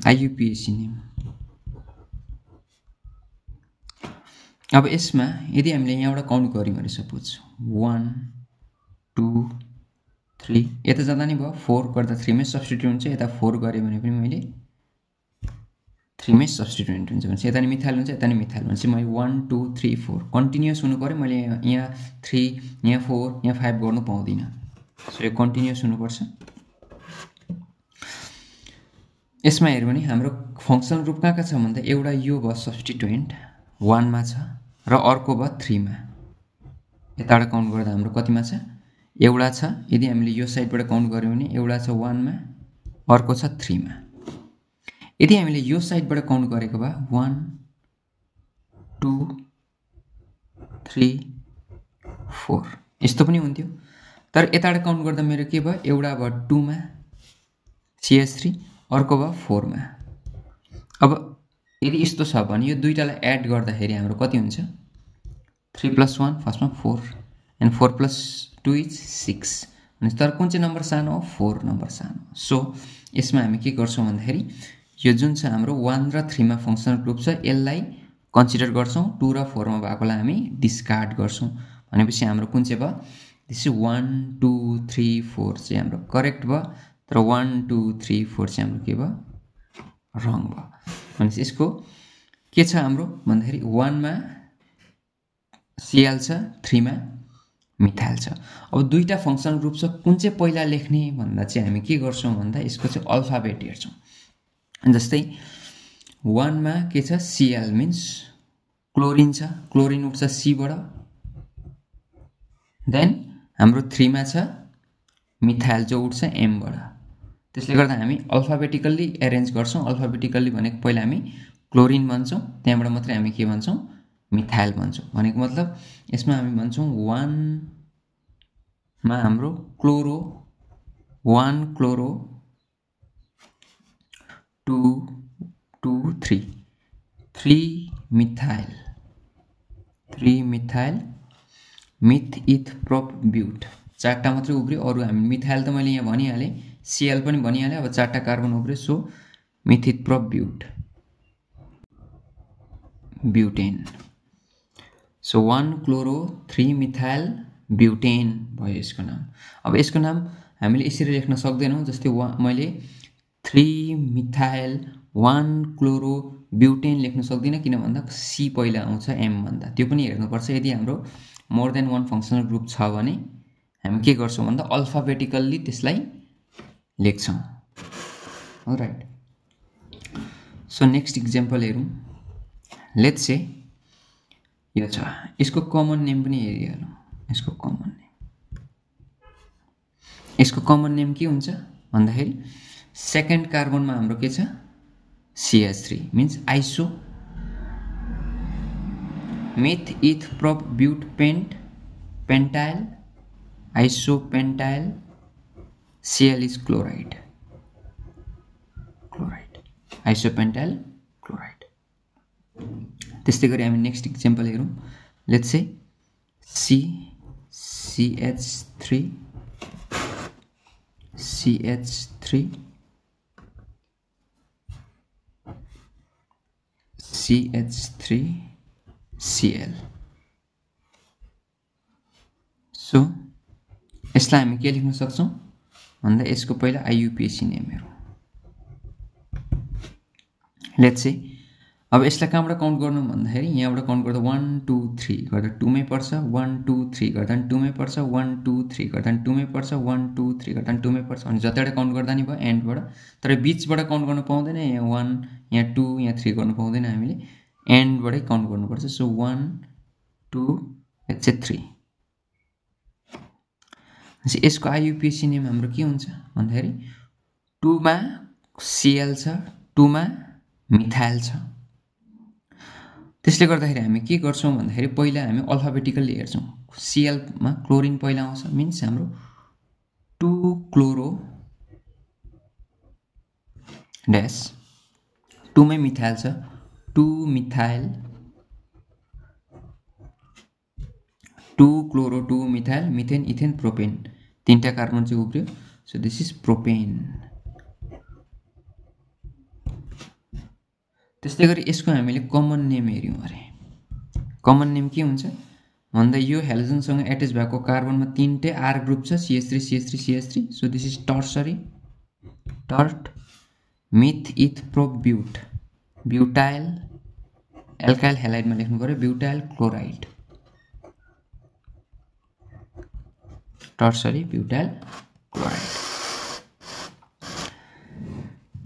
आइयुपिएसी नेम। अब यसमा यदि हामीले यहाँबाट काउन्ट गऱ्यौँ भने सपोज 1 2 3, यता जाँदा नि भयो 4 गर्दा 3 मै सब्स्टिट्युट हुन्छ, यता 4 गरेँ भने पनि मैले 3 मै सब्स्टिट्युट हुन्छ, भनेपछि यता नि मिथाइल हुन्छ, यता नि मिथाइल, भनेपछि मैले 1 2 3 4 कन्टिन्युअस हुनु पऱ्यो। मैले यहाँ 3 यहाँ 4 यहाँ 5 गर्नु पाउँदिनँ। सो यो कन्टिन्युअस हुनुपर्छ। यसमा हेर्यो भने हाम्रो फङ्सनल ग्रुप कहाँ छ भन्दा एउटा यो भयो सब्स्टिट्युएन्ट 1 मा छ र अर्को भयो 3 मा। यताबाट काउन्ट गर्दा हाम्रो कतिमा छ एउटा छ। यदि हामीले यो साइडबाट काउन्ट गर्यौं भने एउटा छ 1 मा अर्को छ 3 मा। यदि हामीले यो साइडबाट काउन्ट गरेको भए 1 2 3 4 यस्तो पनि हुन्थ्यो। तर यताबाट काउन्ट गर्दा मेरो के भयो एउटा भयो 2 मा CH3 अर्को भयो 4 मा। अब यदि यस्तो छ भने यो दुईटालाई एड गर्दाखेरि हाम्रो कति हुन्छ 3 + 1 फर्स्टमा 4 एन्ड 4 + 2 इज 6। अनि तर कुन चाहिँ नम्बर सानो हो 4 नम्बर सानो। सो यसमा हामी के गर्छौं भन्दाखेरि यो जुन छ हाम्रो 1 र 3 मा फङ्सनल ग्रुप छ यसलाई कन्सिडर गर्छौं, 2 र 4 मा भएकोलाई हामी डिस्कार्ड गर्छौं। भनेपछि हाम्रो कुन चाहिँ भयो दिस इज 1 2 3 4 चाहिँ हाम्रो करेक्ट भयो। तर 1 2 3 4 चाहिँ हाम्रो के भयो रङ भयो। भनेपछि यसको के छ हाम्रो भन्दाखेरि 1 मा Cl छ 3 मा मिथाइल छ। अब दुईटा फङ्सनल ग्रुप छ कुन चाहिँ पहिला लेख्ने भन्दा चाहिँ हामी के गर्छौं भन्दा यसको चाहिँ अल्फाबेट हेर्छौं। जस्तै 1 मा के छ Cl मिन्स क्लोरिन छ, क्लोरिन उठ्छ C बाट। देन हाम्रो 3 मा छ मिथाइल जो उठ्छ M बाट। त्यसले गर्दा हामी अल्फाबेटिकल्ली एरेन्ज गर्छौं। अल्फाबेटिकल्ली भनेको पहिला हामी क्लोरिन भन्छौं, त्यहाँबाट मात्रै हामी के भन्छौं मिथाइल भन्छौं। भनेको मतलब यसमा हामी भन्छौं 1 मा हाम्रो chloro 1 chloro 2 2 3 3 methyl 3 methyl meth eth prop but. चारटा मात्रै उब्रियो, अरु हामी मिथाइल त मैले यहाँ भनिहाले, Cl पनि भनिहाले। अब चारटा कार्बन उब्रियो, so meth eth prop but butane. So 1 chloro 3 methyl butane भयो यसको नाम। अब यसको नाम हामीले यसरी लेख्न सक्दैनौं। जस्तै मैले 3 मिथाइल 1 क्लोरो ब्यूटेन लेख्न सक्दिन, किन भन्दा C पहिला आउँछ M भन्दा। त्यो पनि हेर्नुपर्छ। यदि हाम्रो मोर देन 1 फङ्सनल ग्रुप छ भने हामी के गर्छौं भन्दा अल्फाबेटिकल्ली त्यसलाई लेख्छौं। अलराइट, सो नेक्स्ट एक्जाम्पल हेरौं। लेट्स से यो छ, यसको कमन नेम पनि हेरिहालौं। यसको कमन नेम के हुन्छ भन्दाखेरि सेकेन्ड कार्बनमा हाम्रो के छ CH3 means iso meth eth prop but pentyl isopentyl Cl is chloride isopentyl chloride. त्यस्तै गरी हामी नेक्स्ट एक्जाम्पल हेरौं। Let's say CH3Cl। सो यसलाई हामी के लेख्न सक्छौं भन्दा यसको पहिला IUPAC नेम हेरौं। लेट्स से अब यसलाई कहाँबाट काउन्ट गर्नु भन्दाखेरि यहाँबाट काउन्ट गर्दा 1 2 3 गर्दा 2 मै पर्छ, 1 2 3 गर्दा 2 मै पर्छ, 1 2 3 गर्दा 2 मै पर्छ, 1 2 3 गर्दा 2 मै पर्छ। अनि जतिवटा काउन्ट गर्दा नि भयो एन्डबाट। तर बीचबाट काउन्ट गर्न पाउँदैन, यहाँ 1 यहाँ 2 यहाँ 3 गर्न पाउँदैन, हामीले एन्डबाटै काउन्ट गर्नुपर्छ। So 1 2 let's say 3। यसको IUPAC नेम हाम्रो के हुन्छ भन्दाखेरि 2 मा Cl छ 2 मा मिथाइल छ। त्यसले गर्दाखेरि हामी के गर्छौं भन्दाखेरि पहिला हामी अल्फाबेटिकल्ली हेर्छौं। Cl मा क्लोरिन पहिला आउँछ मिन्स हाम्रो 2 क्लोरो ड्याश 2 मै मिथाइल छ 2 methyl 2 chloro 2 methyl methane ethane propane. तीनटा कार्बन चाहिँ उब्रियो, सो दिस इज प्रोपेन। त्यस्तै गरी यसको हामीले कमन नेम हेर्यौं अरे। कमन नेम के हुन्छ भन्दा यो हेलोजनसँग एट्याच भएको कार्बनमा तीनटै R ग्रुप छ CH3 CH3 CH3। So this is tertiary tert meth eth prop but butyl alkyl हेलाइडमा लेख्नु पर्यो butyl chloride tertiary butyl chloride.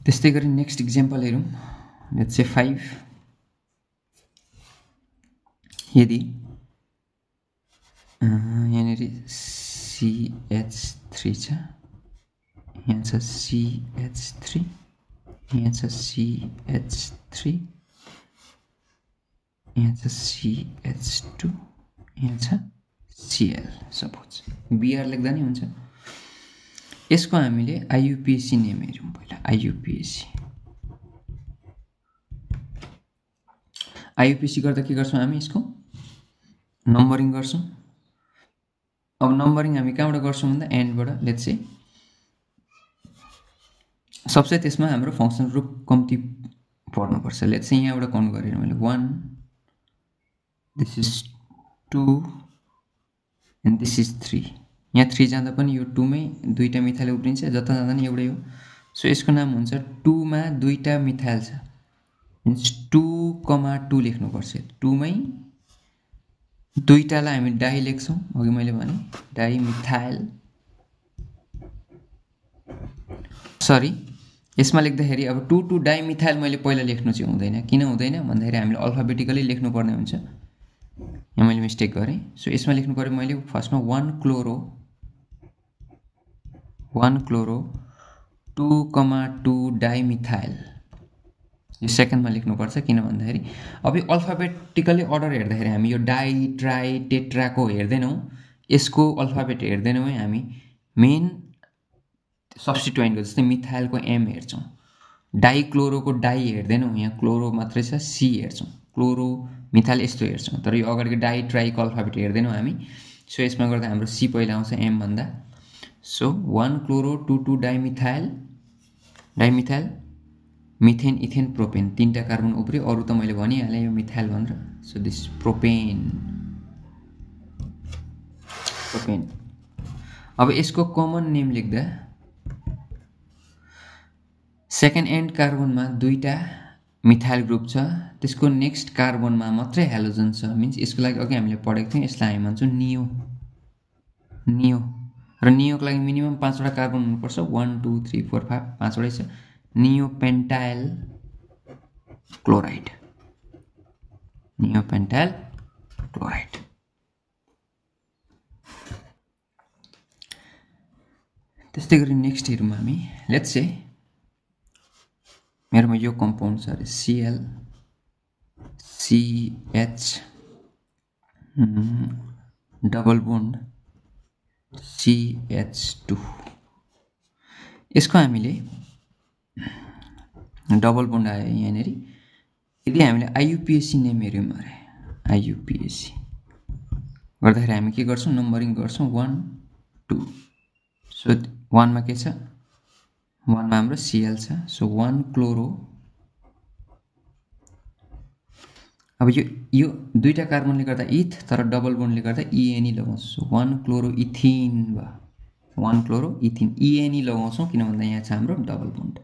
त्यस्तै गरी नेक्स्ट इक्जाम्पल हेरौँ। लेट्स से 5 यदि यहाँनिर CH3 छ, यहाँ छ CH3, यहाँ छ CH3, यहाँ छ CH2, यहाँ छ Cl सपोज Br लेख्दा नि हुन्छ। यसको हामीले IUPAC नेम हेरौँ पहिला। IUPAC गर्दा के गर्छौँ हामी, यसको नम्बरिङ गर्छौँ। अब नम्बरिङ हामी कहाँबाट गर्छौँ भन्दा एन्डबाट। लेट्स से सबसे त्यसमा हाम्रो फङ्सन ग्रुप कम्ती पढ्नुपर्छ। लेट्स से यहाँबाट काउन्ट गरेर मैले 1, this is 2 and this is 3। यहाँ 3 जाँदा पनि यो 2 मै दुईटा मिथाइल उब्रिन्छ, जता जाँदा नि एउटै हो। सो यसको नाम हुन्छ 2 मा दुईटा मिथाइल छ, मिन्स 2,2 लेख्नुपर्छ। 2 मै दुईटालाई हामी डाइ लेख्छौँ, अघि मैले भने डाइ मिथाइल। सरी, यसमा लेख्दाखेरि अब 2 डाइ मिथाइल मैले पहिला लेख्नु चाहिँ हुँदैन। किन हुँदैन भन्दाखेरि हामीले अल्फाबेटिकली लेख्नुपर्ने हुन्छ। यहाँ मैले मिस्टेक गरेँ। सो यसमा लेख्नु पर्यो मैले फर्स्टमा 1 क्लोरो 2,2 डाइमिथाइल, यो सेकेन्डमा लेख्नुपर्छ। किन भन्दाखेरि अब यो अल्फाबेटिकली अर्डर हेर्दाखेरि हामी यो डाइ ट्राई टेट्राको हेर्दैनौँ, यसको अल्फाबेट हेर्दैनौँ है। हामी मेन सब्स्टिट्युएन्टको जस्तै मिथाइलको एम हेर्छौँ, डाइ क्लोरोको डाइ हेर्दैनौँ, यहाँ क्लोरो मात्रै छ, सी हेर्छौँ, क्लोरो मिथाइल यस्तो हेर्छौँ। तर यो अगाडिको डाइ ट्राईको अल्फाबेट हेर्दैनौँ हामी। सो यसमा गर्दा हाम्रो सी पहिला आउँछ एम भन्दा। So 1 chloro 2 dimethyl methane ethane propane, 3टा कार्बन उब्रियो, अरू त मैले भनिहालेँ यो मिथाइल भनेर। So this propane. अब यसको कमन नेम लेख्दा सेकेन्ड एन्ड कार्बनमा दुईटा मिथाइल ग्रुप छ, त्यसको नेक्स्ट कार्बनमा मात्रै हेलोजन छ, मिन्स यसको लागि अघि हामीले पढेको थियौँ, यसलाई हामी भन्छौँ नियो। र नियोको लागि मिनिमम 5वटा कार्बन हुनुपर्छ। 1 2 3 4 5 5वटै छ। नियो पेन्टाइल क्लोराइड। त्यस्तै गरी नेक्स्ट हेरौँ हामी। लेट्स से मेरोमा यो कम्पाउन्ड छ अरे Cl CH double bond CH2। यसको हामीले डबल बोन्ड आयो यहाँनिर। यदि हामीले IUPAC नेम हेऱ्यौँ अरे IUPAC गर्दाखेरि हामी के गर्छौँ, नम्बरिङ गर्छौँ 1 2। सो 1 मा के छ, 1 मा हाम्रो Cl छ। सो 1 क्लोरो, अब यो दुईटा कार्बनले गर्दा इथ, तर डबल बोन्डले गर्दा ENE लगाउँछौँ। सो 1 क्लोरो इथिन भयो, 1 क्लोरो इथिन। ENE लगाउँछौँ किन भन्दा यहाँ छ हाम्रो डबल बोन्ड।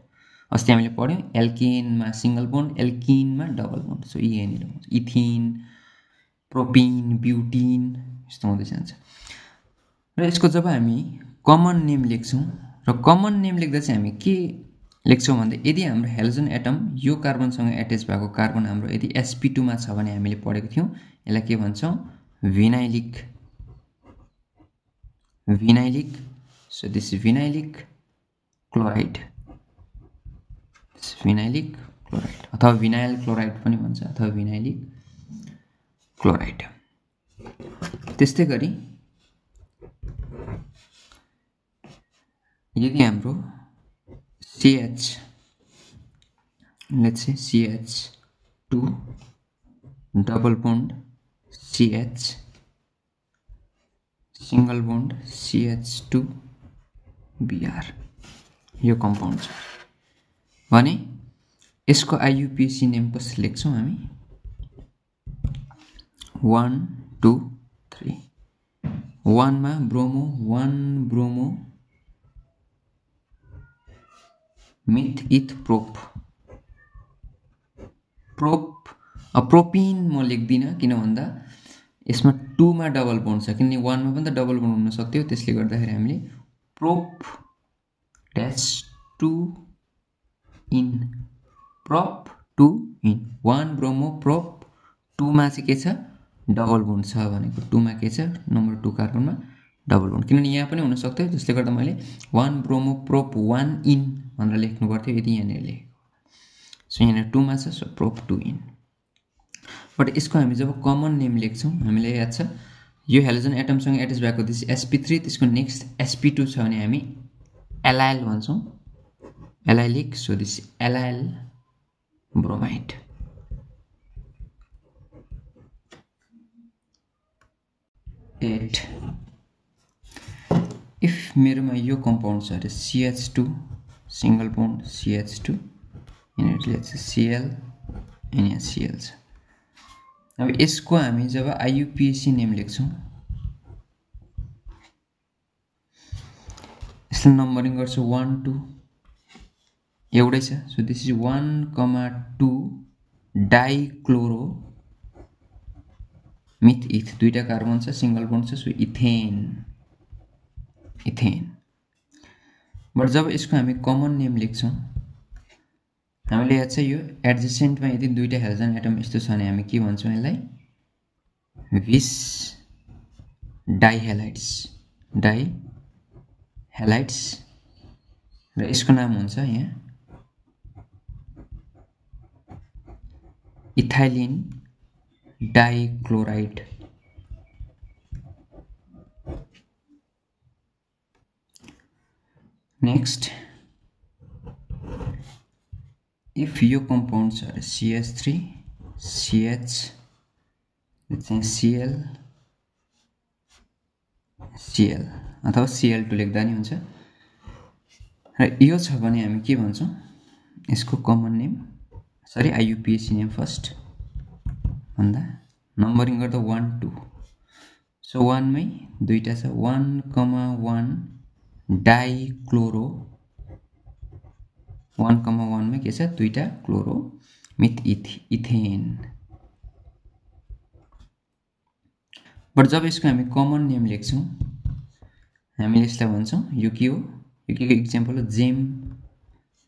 अस्ति हामीले पढ्यौँ एल्केनमा सिङ्गल बोन्ड, एल्किनमा डबल बोन्ड। सो ENE लगाउँछ। इथिन, प्रोपिन, ब्युटिन यस्तो हुँदै जान्छ। र यसको जब हामी कमन नेम लेख्छौँ, र कमन नेम लेख्दा चाहिँ हामी के लेख्छौँ भन्दा यदि हाम्रो हेलोजन एटम यो कार्बनसँग एट्याच भएको कार्बन हाम्रो यदि sp2 मा छ भने हामीले पढेको थियौँ, यसलाई के भन्छौँ, भिनाइलिक। सो दिस भिनाइलिक क्लोराइड, अथवा भिनाइल क्लोराइड पनि भन्छ, अथवा भिनाइलिक क्लोराइड। त्यस्तै गरी यदि हाम्रो CH, let's say CH2 double bond CH single bond CH2 Br, यो कम्पाउन्ड छ भने यसको IUPAC नेम कसरी लेख्छौँ हामी, 1 2 3। 1 मा bromo, 1 bromo myth eth prop. Propyne म लेख्दिनँ किन भन्दा यसमा 2 मा डबल बोन्ड छ, किनकि 1 मा पनि त डबल बोन्ड हुन सक्थ्यो। त्यसले गर्दाखेरि हामीले prop -2 in prop 2 in 1 bromo prop 2 मा चाहिँ के छ डबल बोन्ड छ भनेको 2 मा के छ नम्बर 2 कार्बनमा डबल बोन्ड किनभने यहाँ पनि हुन सक्थ्यो जसले गर्दा मैले 1 ब्रोमो प्रोप 1 इन भनेर लेख्नु पर्थ्यो यदि यहाँनिर लेखेको सो यहाँ 2 मा छ सो प्रोप 2 इन बट यसको हामी जब कमन नेम लेख्छौं हामीले याद छ यो हेलोजन एटमसँग एट्याच भएको दिस sp3 त्यसको नेक्स्ट sp2 छ भने हामी एलाइल भन्छौं allylic so this allyl bromide at if मेरोमा यो कम्पाउन्ड छ अरे CH2 सिंगल बोन्ड CH2 यहाँनिर लेख्छ Cl अनि यहाँ Cl छ अब यसको हामी जब IUPAC नेम लेख्छौं यसलाई नम्बरिङ गर्छु 1 2 एउटै छ so this is 1,2 dichloro myth इथ दुईटा कार्बन छ सिंगल बोन्ड छ सो इथेन बट जब यसको हामी कमन नेम लेख्छौं हामीले याद छ यो एडजेसेन्टमा यदि दुईटा हेलोजन एटम यस्तो छ भने हामी के भन्छौं यसलाई विस डाइहेलाइड्स र यसको नाम हुन्छ यहाँ ethylene dichloride next if your compounds are CH3 CH let's say Cl अथवा Cl2 लेख्दा नि हुन्छ र यो छ भने हामी के भन्छौं यसको कमन नेम सरी IUPAC नेम फर्स्ट भन्दा नम्बरिङ गर्दा 1 2 सो 1 मै दुईटा छ 1,1 डाइक्लोरो 1,1 मा के छ दुईटा क्लोरो मिथ इथेन बट जब यसको हामी कमन नेम लेख्छौं हामीले यसलाई भन्छौं यो के हो यो के एक्जाम्पल हो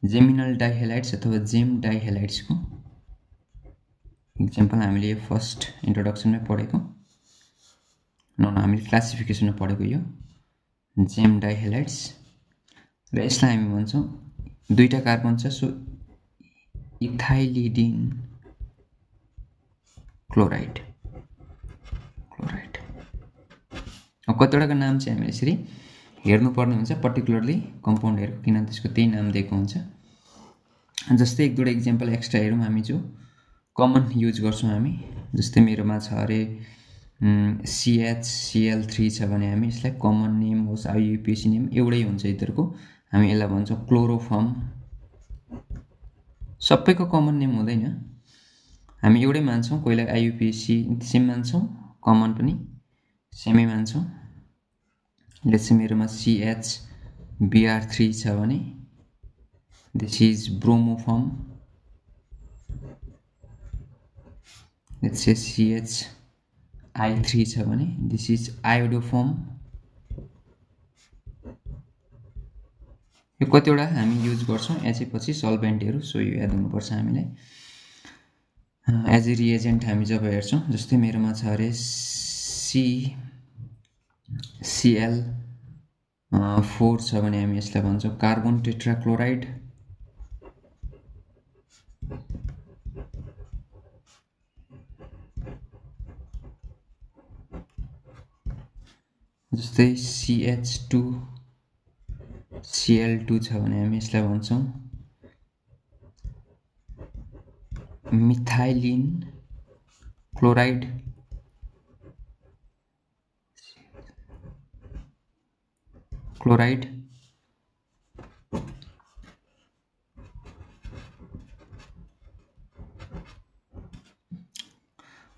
जेमिनल डाइहेलाइड्स अथवा जेम डाइहेलाइड्स को एक्जाम्पल हामीले यो फर्स्ट इन्ट्रोडक्सनमै पढेको हामीले क्लासिफिकेसनमा पढेको यो जेम डाइहेलाइड्स र यसलाई हामी भन्छौं दुईटा कार्बन छ सो इथाइलिडिन क्लोराइड अब कतिवटाको नाम चाहिँ हामीले यसरी हेर्नुपर्ने हुन्छ पर्टिकुलरली कम्पाउन्डहरुको किनभने त्यसको त्यही नाम दिएको हुन्छ जस्तै एक दुईटा एक्जाम्पल एक्स्ट्रा हेरौँ हामी जो कमन युज गर्छौं हामी जस्तै मेरोमा छ अरे CHCl3 छ भने हामी यसलाई कमन नेम होस् IUPAC नेम एउटै हुन्छ यिनीहरुको हामी यसलाई भन्छौं क्लोरोफर्म सबैको कमन नेम हुँदैन हामी एउटै मान्छौं कोहीलाई IUPAC सेम मान्छौं कमन पनि सेमै मान्छौं लेट्स से मेरोमा CHBr3 छ भने this is bromoform let's say CHI3 छ भने दिस इज आयोडोफर्म यो कतिवटा हामी युज गर्छौं एचए पछि सल्भेन्टहरु सो यो याद हुनुपर्छ हामीलाई एज ए रिएजेन्ट हामी जब हेर्छौं जस्तै मेरोमा छ अरे CCl4 छ भने हामी यसलाई भन्छौं कार्बन टेट्राक्लोराइड जस्तै CH2Cl2 छ भने हामी यसलाई भन्छौं मिथाइलिन क्लोराइड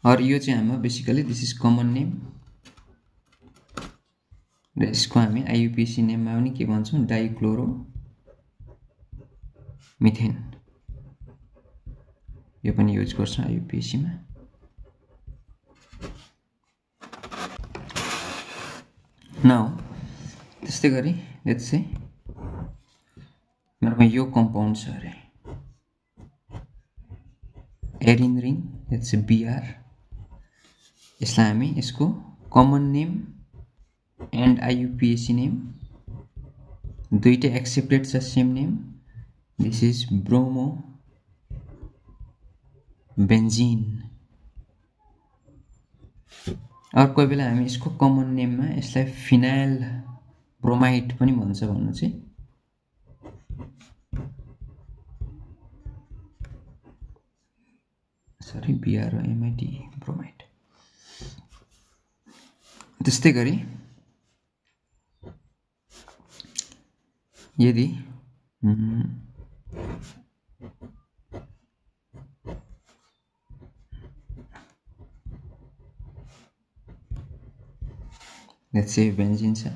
और यो चाहिँ हाम्रो basically this is common name र यसको हामी IUPAC नेममा पनि के भन्छौं डाइक्लोरो मिथेन यो पनि युज गर्छौं IUPAC मा नाउ त्यस्तै गरी लेट्स से मेरोमा यो कम्पाउन्ड छ अरे एरिन रिङ द्याट्स BR यसलाई हामी यसको common name and IUPAC name दुईटै एक्सेप्टेड छ same name this is bromo benzene और कोही बेला हामी यसको कमन नेममा यसलाई फिनाइल ब्रोमाइड पनि भन्छ भन्नु चाहिँ सरी BROMID ब्रोमाइड त्यस्तै गरी यदि लेट्स से बेन्जिन छ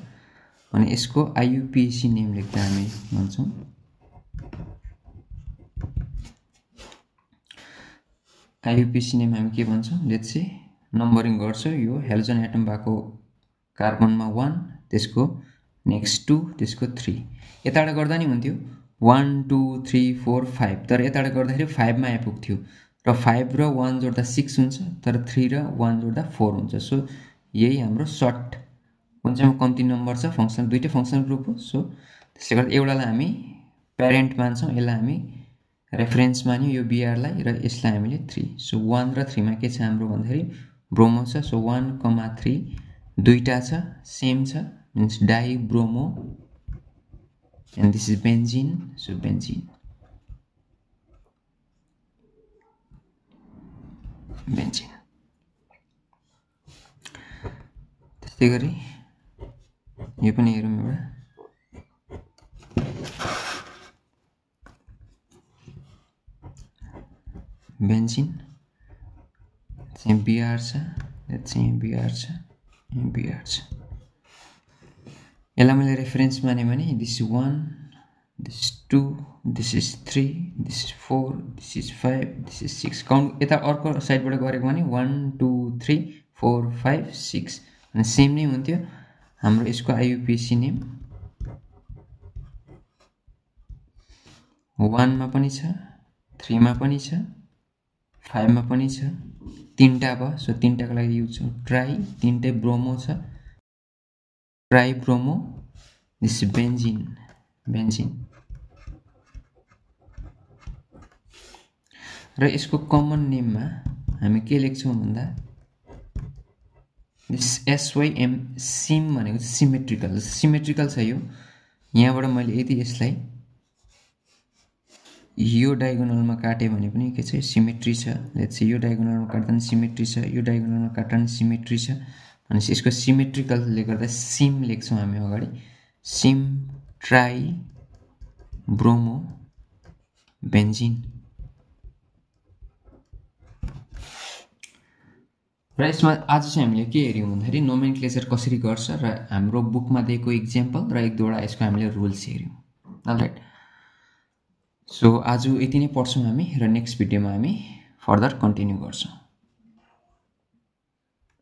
अनि यसको IUPAC नेम लेख्दा हामी भन्छौं IUPAC नेम हामी के भन्छौं लेट्स से नम्बरिङ गर्छ यो हेलोजन एटम भएको कार्बनमा 1 त्यसको नेक्स्ट 2 त्यसको 3 यताबाट गर्दा नि हुन्थ्यो 1 2 3 4 5 तर यताबाट गर्दाखेरि 5 मा आइपुग्थ्यो र 5 र 1 जोड्दा 6 हुन्छ तर 3 र 1 जोड्दा 4 हुन्छ सो यही हाम्रो सर्ट कुन चाहिँ कम्ती नम्बर छ फंक्सन दुईटै फंक्सन ग्रुप हो सो त्यसले गर्दा एउटालाई हामी प्यारेन्ट मान्छौं यसलाई हामी रेफरेन्स मान्यो यो BR लाई र यसलाई हामीले 3 सो 1 र 3 मा के छ हाम्रो भन्दाखेरि ब्रोमो छ सो 1, 3 दुईटा छ सेम छ means dibromo and this is benzene so benzene त्यस्तै गरी यो पनि हेरौँ एउटा बेन्जिन चाहिँ BR छ चाहिँ BR छ BR छ यसलाई मैले रेफरेन्स माने भने this is 1 this is 2 this is 3 this is 4 this is 5 this is 6 count यता अर्को साइडबाट गरेको भने 1 2 3 4 5 6 अनि सेम नै हुन्थ्यो हाम्रो यसको IUPAC नेम 1 मा पनि छ 3 मा पनि छ 5 मा पनि छ तीनटा भयो सो तीनटाको लागि युज छ ट्राई तीनटै ब्रोमो छ ट्राई ब्रोमो दिस बेन्जिन र यसको कमन नेममा हामी के लेख्छौं भन्दा दिस SYM सिम भनेको सिमेट्रिकल छ यो यहाँबाट मैले यदि यसलाई यो डायगोनलमा काटे भने पनि के छ सिमेट्री छ लेट्स से यो डायगोनलमा काट्दा नि सिमेट्री छ यो डायगोनलमा काट्दा नि सिमेट्री छ अनि यसको सिमेट्रिकलले गर्दा सिम लेख्छौं हामी अगाडि सिम ट्राई ब्रोमो बेन्जिन र यसमा आज चाहिँ हामीले के हेर्यौं भन्दाखेरि नोमेनक्लेचर कसरी गर्छ र हाम्रो बुकमा दिएको एक्जाम्पल र एक दुईवटा यसको हामीले रुल्स हेर्यौं अलराइट सो आज यति नै पढ्छौं हामी र नेक्स्ट भिडियोमा हामी फर्दर कन्टिन्यू गर्छौं